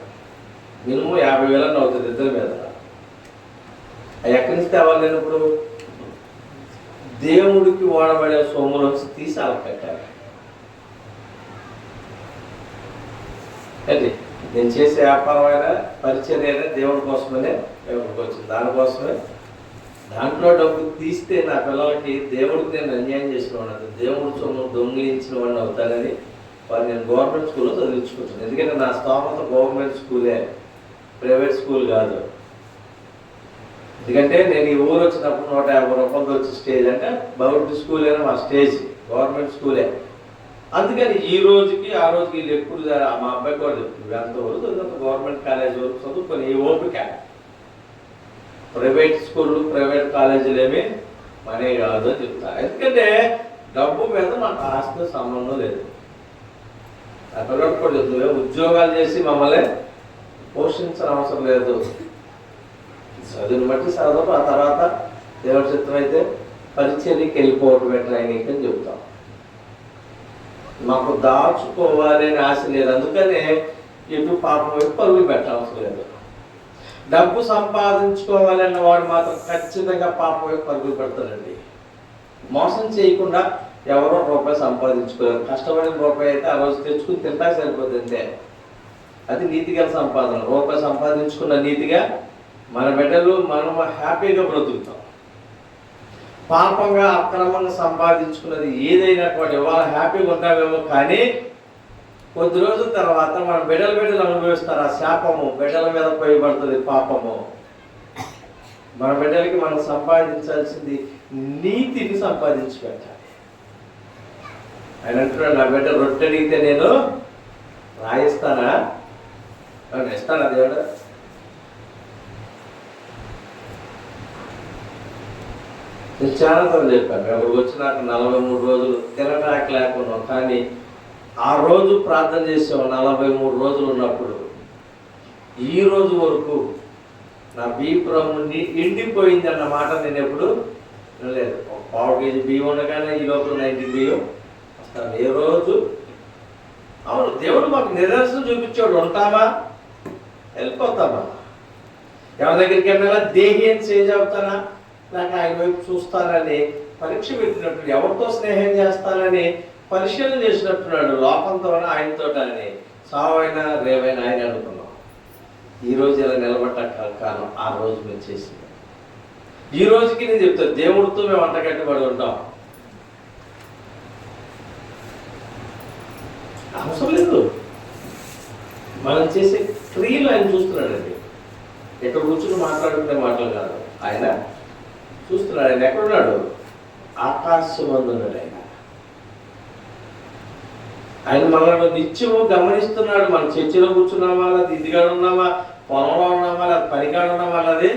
మినిమం 50,000 అవుతుంది ఇద్దరి మీద. అవి ఎక్కడి నుంచి తేవాలి? నేను ఇప్పుడు దేవుడికి వాడబడే సొమ్ములు వచ్చి తీసి అలా కట్టాలి. అది నేను చేసే వ్యాపారం అయినా పరిచయం అయినా దేవుడి కోసమనే దేవుడికి వచ్చింది, దానికోసమే. దాంట్లో డబ్బు తీస్తే నా పిల్లలకి దేవుడికి నేను అన్యాయం చేసిన వాడు, దేవుడి సొమ్ము దొంగిలించిన వాడిని అవుతానని వారు నేను గవర్నమెంట్ స్కూల్లో చదివించుకుంటాను. ఎందుకంటే నా స్థామత గవర్నమెంట్ స్కూలే, ప్రైవేట్ స్కూల్ కాదు. ఎందుకంటే నేను ఈ ఊరు వచ్చినప్పుడు 150 రూపాయలతో వచ్చి స్టేజ్ అంటే బౌద్ధ స్కూల్ అయినా మా స్టేజ్ గవర్నమెంట్ స్కూలే. అందుకని ఈ రోజుకి ఆ రోజుకి వీళ్ళు ఎప్పుడు మా అబ్బాయి కూడా చెప్తుంది, అంతవరకు గవర్నమెంట్ కాలేజ్ వరకు చదువుకొని ఈ ఓపిక. ప్రైవేట్ స్కూళ్ళు ప్రైవేట్ కాలేజీలు ఏమి మనే కాదు అని చెప్తారు. ఎందుకంటే డబ్బు మీద నాకు ఆస్తితో సంబంధం లేదు. నా పిల్లలు కూడా చెప్తుంది, ఉద్యోగాలు చేసి మమ్మల్ని పోషించిన అవసరం లేదు, చదువుని బట్టి చదువు, ఆ తర్వాత దేవుడి చిత్తం అయితే పరిచర్యకి వెళ్ళిపోవడం బెటర్ ఆయనకి అని చెప్తాం. మాకు దాచుకోవాలి అని ఆశ లేదు, అందుకనే ఎటు పాపం వైపు పరుగులు పెట్టవసరం లేదు. డబ్బు సంపాదించుకోవాలన్న వాడు మాత్రం ఖచ్చితంగా పాపం వైపు పరుగులు పెడతాడండి. మోసం చేయకుండా ఎవరో రూపాయి సంపాదించుకోలేరు. కష్టపడిన రూపాయి అయితే ఆ రోజు తెచ్చుకుని తింటా సరిపోతుంది, అది నీతిగా సంపాదన. రూపాయి సంపాదించుకున్న నీతిగా మన బిడ్డలు మనం హ్యాపీగా బ్రతుకుతాం. పాపంగా అక్రమంగా సంపాదించుకున్నది ఏదైనా కూడా ఇవాళ హ్యాపీగా ఉంటామేమో, కానీ కొద్ది రోజుల తర్వాత మన బిడ్డలు అనుభవిస్తారు. ఆ శాపము బిడ్డల మీద పోయబడుతుంది, పాపము. మన బిడ్డలకి మనం సంపాదించాల్సింది నీతిని సంపాదించి పెట్టాలి. ఆయన అంటున్నాడు, నా బిడ్డ రొట్టె అడిగితే నేను రాయిస్తానా, ఇస్తానా దేవుడు? నేను చాలా సార్లు చెప్పాను, అక్కడికి వచ్చి నాకు 43 రోజులు తినడానికి లేకున్నాం, కానీ ఆ రోజు ప్రార్థన చేసాము. 43 రోజులు ఉన్నప్పుడు ఈ రోజు వరకు నా బీప్రము ఎండిపోయింది అన్న మాట నేను ఎప్పుడు లేదు. పావు కేజీ బియ్యం ఉండగానే ఈ లోపల 90 బియ్యం వస్తాను ఏ రోజు. అవును, దేవుడు మాకు నిదర్శనం చూపించాడు. ఉంటామా, వెళ్ళిపోతామా? ఎవరి దగ్గరికి వెళ్ళాలా, దేహి అని చేంజ్ అవుతానా, లేక ఆయన వైపు చూస్తానని పరీక్ష పెట్టినప్పుడు, ఎవరితో స్నేహం చేస్తానని పరిశీలన చేసినట్టున్నాడు. లోకంతో ఆయనతో అని సావైనా రేవైనా ఆయన అనుకున్నాం. ఈరోజు ఇలా నిలబడ్డ కారణం ఆ రోజు మేము చేసింది. ఈ రోజుకి నేను చెప్తాను, దేవుడితో మేము అంటగట్టుబడి ఉంటాం. అవసరం లేదు, మనం చేసే క్రియలు ఆయన చూస్తున్నాడండి. ఎక్కడ కూర్చుని మాట్లాడుకునే మాటలు కాదు, ఆయన చూస్తున్నాడు. ఆయన ఎక్కడున్నాడు? ఆకాశమందు ఉన్నాడు ఆయన. ఆయన మనల్ని నిత్యము గమనిస్తున్నాడు. మనం చర్చిలో కూర్చున్నామా, లేదా ఇంటికాడ ఉన్నామా, పొలంలో ఉన్నామా, లేదా పనికాడ ఉన్నామా అన్నది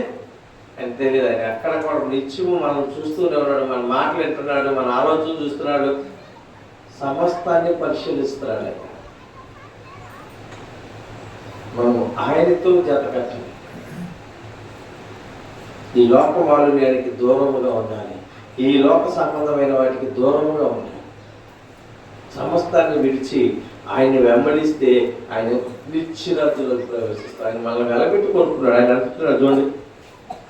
ఆయన తెలియదు. ఆయన ఎక్కడ కూడా నిత్యము మనం చూస్తూనే ఉన్నాడు. మన మాటలు వింటున్నాడు, మన ఆలోచన చూస్తున్నాడు, సమస్తాన్ని పరిశీలిస్తున్నాడు ఆయన. మనము ఆయనతో జత కట్టాలి. ఈ లోక మాలిన్యానికి దూరముగా ఉండాలి. ఈ లోక సంబంధమైన వాటికి దూరముగా ఉండాలి. సమస్తాన్ని విడిచి ఆయన్ని వెంబడిస్తే ఆయన నిశ్చిరాజ్యంలోకి ప్రవేశిస్తాడు. ఆయన మనల్ని వెలబెట్టి కొనుక్కున్నాడు. ఆయన అంటున్నాడు చూడండి,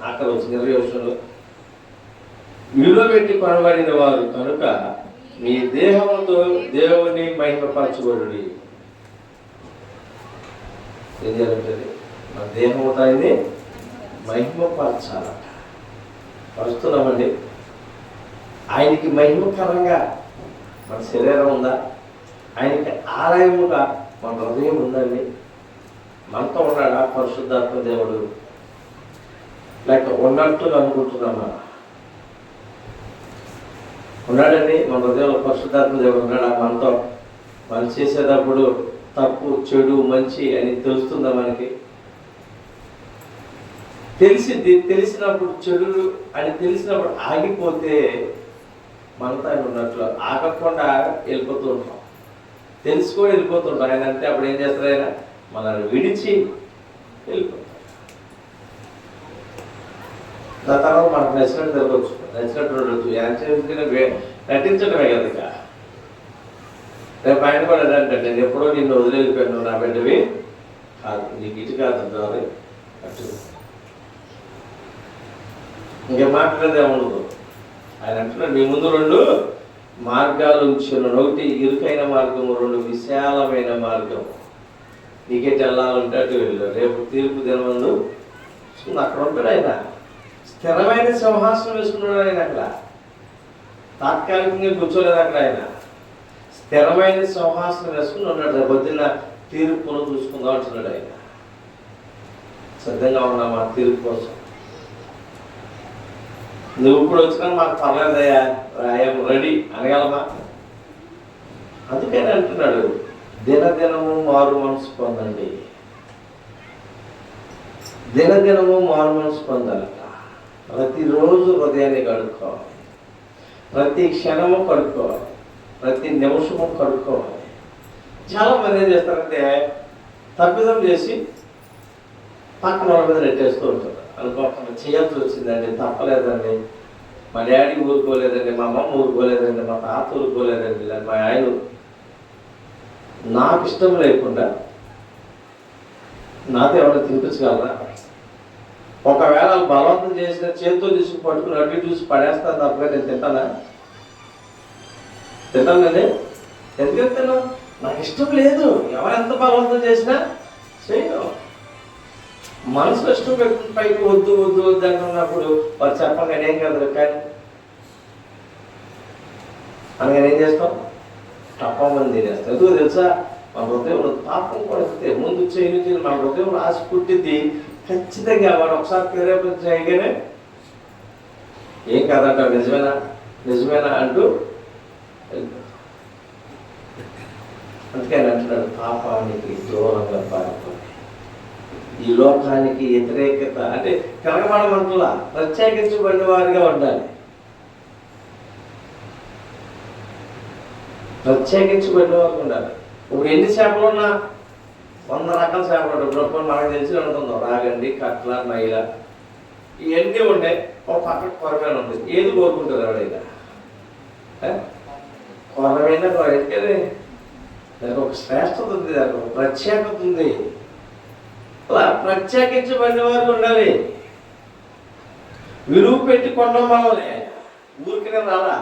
అక్కడ వచ్చిన 20వ వచనంలో, విలువ పెట్టి కొనబడిన వారు కనుక మీ దేహంతో దేవుని మహిమపరచబడుడి. ఏం చేయాలంటే మన దేహంతో ఆయన్ని మహిమపరచాలట. పరుస్తున్నామండి. ఆయనకి మహిమకరంగా మన శరీరం ఉందా? ఆయనకి ఆలయముగా మన హృదయం ఉందండి. మనతో ఉన్నాడా పరిశుద్ధాత్మ దేవుడు? లేక ఉన్నట్టుగా అనుకుంటున్నామా? ఉన్నాడండి మన హృదయంలో పరిశుద్ధాత్మ దేవుడు ఉన్నాడా మనతో? మనం చేసేటప్పుడు తప్పు చెడు మంచి అని తెలుస్తుందా మనకి? తెలిసినప్పుడు చెడు అని తెలిసినప్పుడు ఆగిపోతే మనతో ఆయన ఉన్నట్లు, ఆగకుండా వెళ్ళిపోతూ ఉంటాం. తెలుసుకొని వెళ్ళిపోతుంటాం. ఆయన అంటే అప్పుడు ఏం చేస్తారు? ఆయన మనల్ని విడిచి వెళ్ళిపోతాం. దాని తర్వాత మనకు నచ్చినట్టు తిరగచ్చు, నచ్చినట్టు ఉండొచ్చు. నటించడమే కదా. ఇక రేపు ఆయన కూడా ఏంటంటే, నేను ఎప్పుడో నిన్ను వదిలిపోయాను, నా బిడ్డవి కాదు, నీకు ఇటు కాదు ద్వారా అటు, ఇంకే మాట్లాడేదే ఉండదు. ఆయన అంటున్నాడు, మీ ముందు 2 మార్గాలు ఉంచున్నాను. ఒకటి ఇరుకైన మార్గము, 2 విశాలమైన మార్గం. నీకెట్టి వెళ్ళాలంటే అటు వెళ్ళు. రేపు తీర్పు దినమందు అక్కడ ఉంటాడు ఆయన. స్థిరమైన సింహాసనం వేసుకున్నాడు ఆయన. అక్కడ తాత్కాలికంగా కూర్చోలేదు అక్కడ. ఆయన స్థిరమైన సింహాసనం వేసుకుని ఉన్నాడు. పొద్దున్న తీర్పును చూసుకుందాం అంటున్నాడు ఆయన. సిద్ధంగా ఉన్నామా తీర్పు కోసం? నువ్వు ఇప్పుడు వచ్చినా మాకు పర్లేదయ్యా, ఐఎమ్ రెడీ అనగలమా? అందుకని అంటున్నాడు, దినదినము మారు మనసు పొందండి. దినదినము మారు మనసు పొందాలట. ప్రతిరోజు హృదయాన్ని కడుక్కోవాలి, ప్రతి క్షణము కడుక్కోవాలి, ప్రతి నిమిషము కడుక్కోవాలి. చాలామంది ఏం చేస్తారంటే తప్పిదం చేసి పక్కన వాళ్ళ మీద నెట్టేస్తూ ఉంటారు. అనుకోకుండా చేయాల్సి వచ్చిందండి, తప్పలేదండి, మా డాడీ ఊరుకోలేదండి, మా అమ్మమ్మ ఊరుకోలేదండి, మా తాత ఊరుకోలేదండి, మా ఆయన నాకు ఇష్టం లేకుండా నాతో ఎవరైనా తినిపించగలరా? ఒకవేళ బలవంతం చేసిన చేతితో తీసుకు పట్టుకుని అడ్డు చూసి పడేస్తాను తప్పగా నేను తింటానండి. ఎందుకు తిన్నాను? నాకు ఇష్టం లేదు. ఎవరెంత బలవంతం చేసినా చేయను. మనసులో ఇష్టం పెట్టుకుని పైకి వద్దు వద్దు వద్దు అంటున్నప్పుడు వారు చెప్పండి ఏం కదా కానీ అనగానే ఏం చేస్తాం? తప్పమని తినేస్తాం. ఎందుకు తెలుసా? మన హృదయంలో పాపం పడితే ముందు చేయని మన హృదయంలో ఆశ పుట్టింది. ఖచ్చితంగా వాడు ఒకసారి ప్రేరేపణ చేయగానే ఏం కాదంట, నిజమేనా నిజమేనా అంటూ అందుకని అంటున్నాడు, పాపానికి దూరంగా పారిపోయి ఈ లోకానికి వ్యతిరేకత అంటే కలగబడమంటలా, ప్రత్యేకించబడిన వారిగా ఉండాలి. ప్రత్యేకించబడిన వారికి ఉండాలి. ఇప్పుడు ఎన్ని చేపలు ఉన్నా 100 రకాల చేపలు ఉంటాయి. ఇప్పుడు మనకు తెలిసి అనుకుందాం, రాగండి, కట్ల, మైల ఇవన్నీ ఉంటాయి. ఒక పక్కన కొరమైన ఉంటుంది. ఏది కోరుకుంటారు ఎవడైనా? కొరమైన ఎందుకని దానికి ఒక శ్రేష్టత ఉంది, దానికి ఒక ప్రత్యేకత ఉంది. అలా ప్రత్యేకించబడిన వారు ఉండాలి. విలువ పెట్టి కొన్నాం మనల్ని, ఊరికనే రాలా.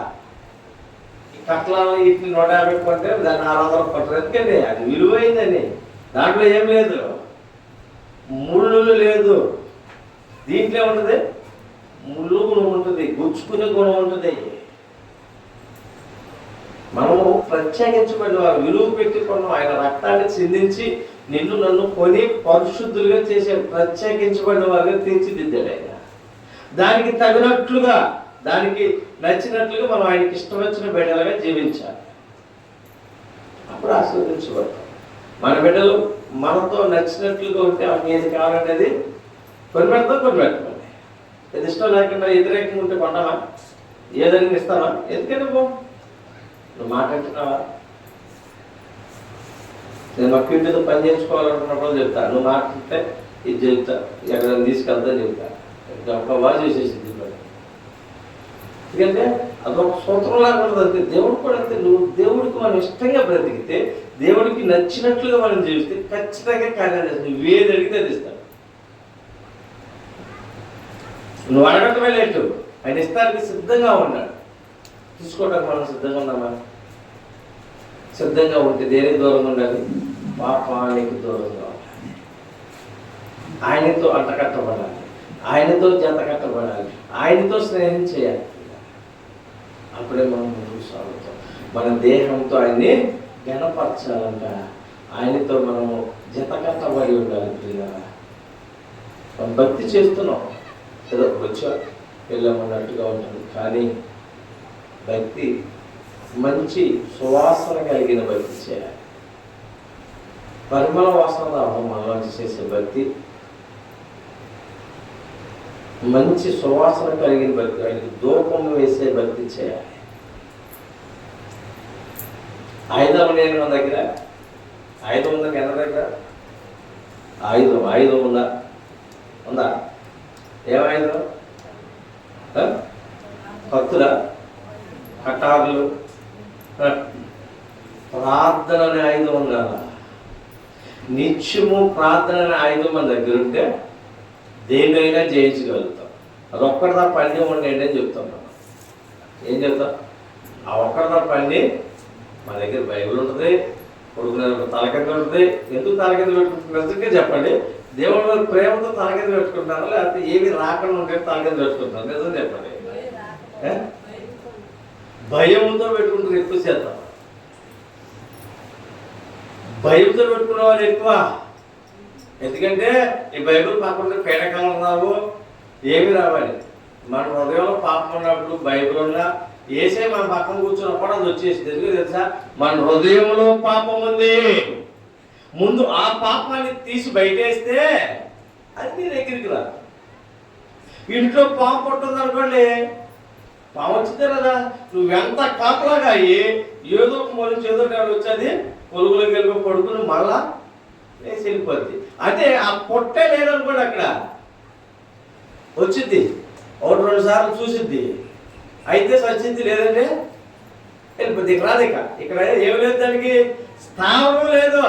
ఈ కట్లని వీటిని 150 కొంటే దాన్ని 600 కొట్టరు. ఎందుకండి అది విలువైందని. దాంట్లో ఏం లేదు, ముళ్ళు లేదు. దీంట్లో ఉంటుంది ముళ్ళు గుణం ఉంటుంది, గుచ్చుకునే గుణం ఉంటుంది. మనము ప్రత్యేకించబడిన వారు, విలువ పెట్టి కొన్నాం. ఆయన రక్తాన్ని చిందించి నిన్ను నన్ను కొని పరిశుద్ధులుగా చేసే ప్రత్యేకించబడిన వారిగా తీర్చిదిద్దాడు ఆయన. దానికి తగినట్లుగా, దానికి నచ్చినట్లుగా మనం ఆయనకి ఇష్టం వచ్చిన బిడ్డలుగా జీవించాలి. అప్పుడు ఆశీర్వదించబడతాం. మన బిడ్డలు మనతో నచ్చినట్లుగా ఉంటే ఏది కావాలనేది కొని పెట్టమండి. ఇది ఇష్టం లేకుండా వ్యతిరేకంగా ఉంటే కొన్నామా? ఏదైనా ఇస్తావా? ఎందుకంటే నువ్వు మాట్లాడుతున్నావా? నేను మా కిడ్నీతో పని చేయించుకోవాలనుకున్నప్పుడు చెప్తా, నువ్వు మాట్లాడితే ఇది చెప్తా, ఎక్కడైనా తీసుకెళ్తా చెప్తా. ఒక బాగా చేసేసింది. ఎందుకంటే అదొక సూత్రంలాగా ఉంటుంది. అంతే దేవుడు కూడా అంతే. నువ్వు దేవుడికి మనం ఇష్టంగా బ్రతికితే, దేవుడికి నచ్చినట్లుగా మనం జీవిస్తే ఖచ్చితంగా కార్యాలు చేస్తావు. నువ్వు ఏది అడిగితే అది ఇస్తాడు. నువ్వు అడగటమే లేటు, ఆయన ఇస్తానికి సిద్ధంగా ఉన్నాడు. తీసుకోవడానికి మనం సిద్ధంగా ఉన్నామా? సిద్ధంగా ఉంటే దేనికి దూరంగా ఉండాలి? పాపానికి దూరంగా ఉండాలి. ఆయనతో అంటకట్టబడాలి, ఆయనతో జత కట్టబడాలి, ఆయనతో స్నేహం చేయాలి. అప్పుడే మనం ముందుకు సాగుతాం. మన దేహంతో ఆయన్ని గణపరచాలంట. ఆయనతో మనము జత కట్టబడి ఉండాలి. పిల్లల మనం భక్తి చేస్తున్నాం, ఏదో వచ్చా వెళ్ళమన్నట్టుగా ఉంటుంది. కానీ భక్తి మంచి సువాసన కలిగిన భక్తి చేయాలి. పరిమళ వాసన రావడం మనలో చేసే భక్తి మంచి సువాసన కలిగిన భక్తి, ఆయనకి ధూపం వేసే భక్తి చేయాలి. ఆయుధం నేను మన దగ్గర, ఆయుధం ఉందా? ఎంత దగ్గర ఆయుధం ఉందా? ఏమాయుధం? కత్తుల, కటార్లు, ప్రార్థన అనే ఆయుధం ఉండాలి. నిత్యము ప్రార్థన అనే ఆయుధం మన దగ్గర ఉంటే దేన్నైనా జయించగలుగుతాం. అదొక్కడిదా పని ఉండండి అని చెప్తాం. మనం ఏం చెప్తాం? ఆ ఒక్కడిదా పని మన దగ్గర బైబిల్ ఉంటుంది, కొడుకునే తల కింద ఉంటుంది. ఎందుకు తల కింద పెట్టుకుంటున్నారు చెప్పండి. దేవుడి మీద ప్రేమతో తల కింద పెట్టుకుంటారు, లేకపోతే ఏమి రాకుండా ఉంటే తల కింద పెట్టుకుంటారు? నిజం చెప్పండి. భయంతో పెట్టుకుంటారు ఎక్కువ శాతం. భయంతో పెట్టుకున్న వాళ్ళు ఎక్కువ. ఎందుకంటే ఈ బైబిల్ పక్కన పీడకలం రావు, ఏమి రావాలి. మన హృదయంలో పాపం ఉన్నప్పుడు బైబిల్ ఉన్నా ఏసే మన పక్కన కూర్చున్నప్పుడు అది వచ్చేసింది. ఎందుకు తెలుసా? మన హృదయంలో పాపం ఉంది. ముందు ఆ పాపాన్ని తీసి బయటేస్తే అది నీ దగ్గరికి రా. ఇంట్లో పాము పట్టుంది అనుకోండి, పాము వచ్చిందే కదా, నువ్వెంత కాపలాగా అయ్యి ఏదో ఒక మొలిచి ఏదో వచ్చేది పొలుగులోకి వెళ్ళి పడుకుని మళ్ళా వేసి వెళ్ళిపోద్ది. అంటే ఆ పొట్టే లేదనుకోండి, అక్కడ వచ్చింది 1-2 సార్లు చూసిద్ది, అయితే సచ్చింది, లేదంటే వెళ్ళిపోద్ది. ఇక్కడ రాదు. ఇక్కడ ఏమి లేదు, దానికి స్థానం లేదు.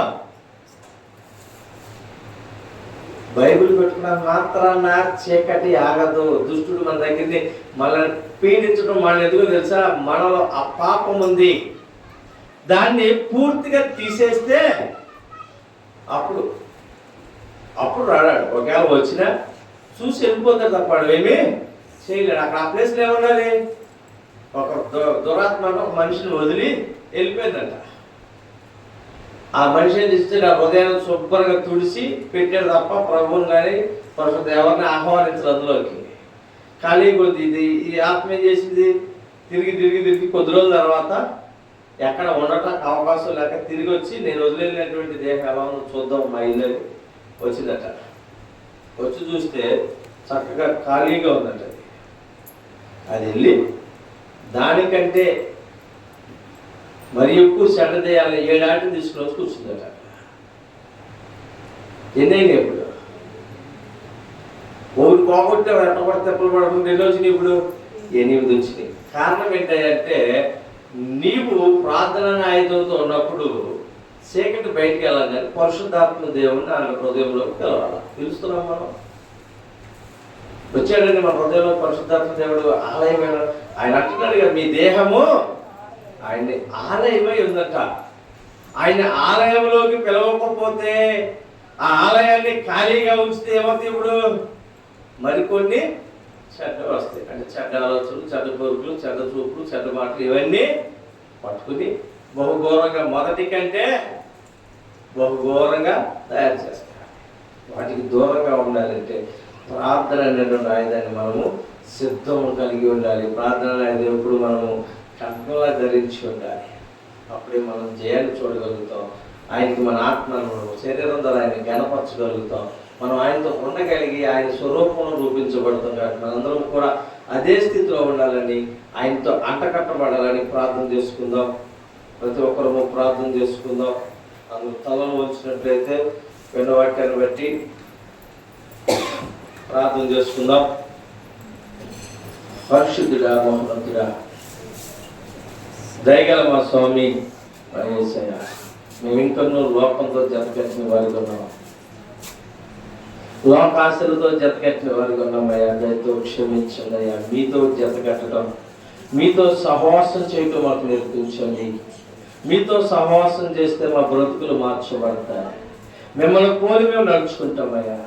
బైబిల్ పెట్టుకున్న మాత్రాన చీకటి ఆగదు. దుష్టుడు మన దగ్గరికి మనల్ని పీడించడం మన ఎందుకో తెలుసా? మనలో ఆ పాపం ఉంది. దాన్ని పూర్తిగా తీసేస్తే అప్పుడు రాడాడు. ఒకవేళ వచ్చినా చూసి వెళ్ళిపోతాడు తప్ప ఏమీ చేయలేడు. అక్కడ ఆ ప్లేస్లో ఏముండాలి? ఒక దురాత్మ ఒక మనిషిని వదిలి వెళ్ళిపోయిందంట. ఆ మనిషి ఏం చేస్తే ఆ హృదయాన్ని శుభ్రంగా తుడిసి పెట్టాడు తప్ప ప్రభువుని కానీ పరిశుద్ధ ఎవరిని ఆహ్వానించదు అందులోకి. ఖాళీ కొద్ది ఈ ఆత్మ ఏం చేసింది? తిరిగి కొద్ది రోజుల తర్వాత ఎక్కడ ఉండటానికి అవకాశం లేక తిరిగి వచ్చి నేను వదిలేనటువంటి దేహం ఎలా ఉందో చూద్దాం మా ఇల్లు వచ్చిందట. వచ్చి చూస్తే చక్కగా ఖాళీగా ఉందట. అది వెళ్ళి దానికంటే మరి ఎక్కువ చెడ్డ చేయాలి 7 ఆటలు తీసుకుని వచ్చి కూర్చుందట. ఎన్నైనా ఇప్పుడు ఒకటి పోగొట్టే ఎట్ట కూడా తెప్పలు పడుతుంది. ఎన్ని వచ్చినాయి? ఇప్పుడు 8 వచ్చినాయి. కారణం ఏంటంటే నీవు ప్రార్థన ఆయుధంతో ఉన్నప్పుడు చీకటి బయటికి వెళ్ళాలి కానీ పరిశుద్ధాత్మ దేవుడిని ఆయన హృదయంలోకి పిలవాలి. పిలుస్తున్నాం మనం. వచ్చాడండి మన హృదయంలో పరిశుద్ధాత్మ దేవుడు ఆలయమైన ఆయన అంటున్నాడు కదా, మీ దేహము ఆయన్ని ఆలయమై ఉందట. ఆయన ఆలయంలోకి పిలవకపోతే ఆ ఆలయాన్ని ఖాళీగా ఉంచితే ఏమవుతాయి? ఇప్పుడు మరికొన్ని చెడ్డలు వస్తాయి. అంటే చెడ్డ ఆలోచనలు, చెడ్డ కోరికలు, చెడ్డ చూపులు, చెడ్డ మాటలు ఇవన్నీ పట్టుకుని బహుఘోరంగా మొదటి కంటే బహుఘోరంగా తయారు చేస్తారు. వాటికి దూరంగా ఉండాలంటే ప్రార్థన అనేటువంటి ఆయుధాన్ని మనము సిద్ధం కలిగి ఉండాలి. ప్రార్థన అనేది ఎప్పుడు మనము కంఠంలా ధరించి ఉండాలి. అప్పుడే మనం జయాన్ని చూడగలుగుతాం. ఆయనకి మన ఆత్మను శరీరం ద్వారా ఆయన గణపరచగలుగుతాం. మనం ఆయనతో ఉండగలిగి ఆయన స్వరూపంలో రూపించబడతాం. కాబట్టి మనందరం కూడా అదే స్థితిలో ఉండాలని, ఆయనతో అంటకట్టబడాలని ప్రార్థన చేసుకుందాం. ప్రతి ఒక్కరము ప్రార్థన చేసుకుందాం. అందులో తలను వచ్చినట్లయితే విన్నవాక్యాన్ని బట్టి ప్రార్థన చేసుకుందాం. పరిశుద్ధుడా, మహోన్నతుడా, దయగల మా స్వామి యేసయ్య, మేము ఇంకనూ లోకంతో జతకట్టిన వారికి ఉన్నాం, లోకాశలతో జతకట్టిన వారికి ఉన్నామయ్యా. దయతో క్షమించండి అయ్యా. మీతో జతకట్టడం, మీతో సహవాసం చేయటం మాకు నేర్పించండి. మీతో సహవాసం చేస్తే మా బ్రతుకులు మార్చబడతాయి. మిమ్మల్ని పోలి మేము నడుచుకుంటామయ్యా.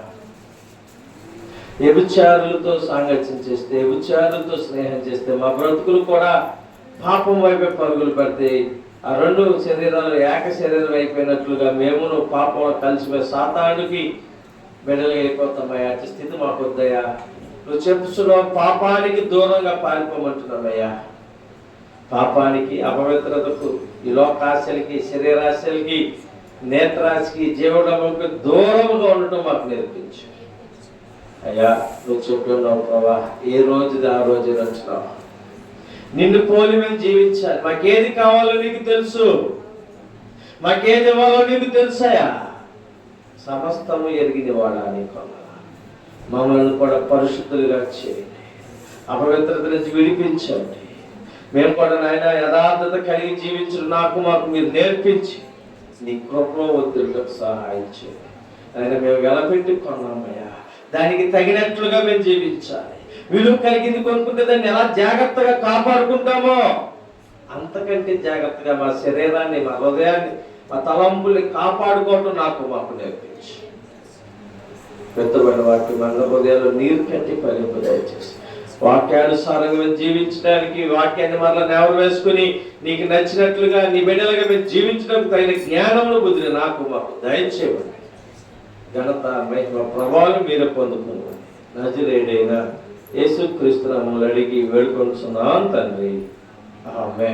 వ్యభిచారులతో సాంగత్యం చేస్తే, వ్యభిచారులతో స్నేహం చేస్తే మా బ్రతుకులు కూడా పాపం వైపే పరుగులు పడతాయి. ఆ రెండు శరీరాలు ఏక శరీరం అయిపోయినట్లుగా మేమును పాపంలో కలిసిపోయి సాతానుకి బిడ్డలు అయిపోతామయ్యా. అట్టి స్థితి మాకు వద్దయ్యా. నువ్వు చెప్పుచున్నావు పాపానికి దూరంగా పారిపోమంటున్నామయ్యా. పాపానికి, అపవిత్రతకు, ఈ లోకాశలకి, శరీరాశలకి, నేత్రాశకి, జీవనములకు దూరంగా ఉండటం మాకు నేర్పించు అయ్యా. నువ్వు చెప్పి ఉన్నావు ప్రభా, ఏ రోజుది ఆ రోజు నచ్చున్నావు. నిన్ను పోలి మేము జీవించాలి. మాకేది కావాలో నీకు తెలుసు, మాకేది ఇవ్వాలో నీకు తెలుసాయా. సమస్తము ఎరిగిన వాడా నీకు. మమ్మల్ని కూడా పరిశుద్ధులుగా చేయండి, అపవిత్రత నుంచి విడిపించండి. మేము కూడా నాయన యథార్థత కలిగి జీవించడం మాకు మీరు నేర్పించి నీ కృపలో ఒత్తిడికి సహాయం చేయండి. ఆయన మేము వెలపెట్టి కొన్నామయ్యా. దానికి తగినట్లుగా మేము జీవించాలి. విలువ కలిగింది కొనుక్కుంటే దాన్ని ఎలా జాగ్రత్తగా కాపాడుకుంటామో అంతకంటే జాగ్రత్తగా మా శరీరాన్ని, మా హృదయాన్ని, మా తలంపుల్ని కాపాడుకోవటం మాకు నేర్పించి పెద్దబడిన వాటి మన హృదయాల్లో నీరు కట్టి ఫలింపు దయచేసి వాక్యానుసారంగా మేము జీవించడానికి, వాక్యాన్ని మరలా నెవరు వేసుకుని నీకు నచ్చినట్లుగా నీ బిడ్డలుగా మేము జీవించడానికి తగిన జ్ఞానమును బుద్ధిని మాకు దయచేయండి. ఘనత, మహిమ, ప్రభావం మీరే పొందుకున్నాను. నజరేయుడైన యేసుక్రీస్తు నామములో అడిగి వేడుకొనుచున్నాను తండ్రి. ఆమేన్.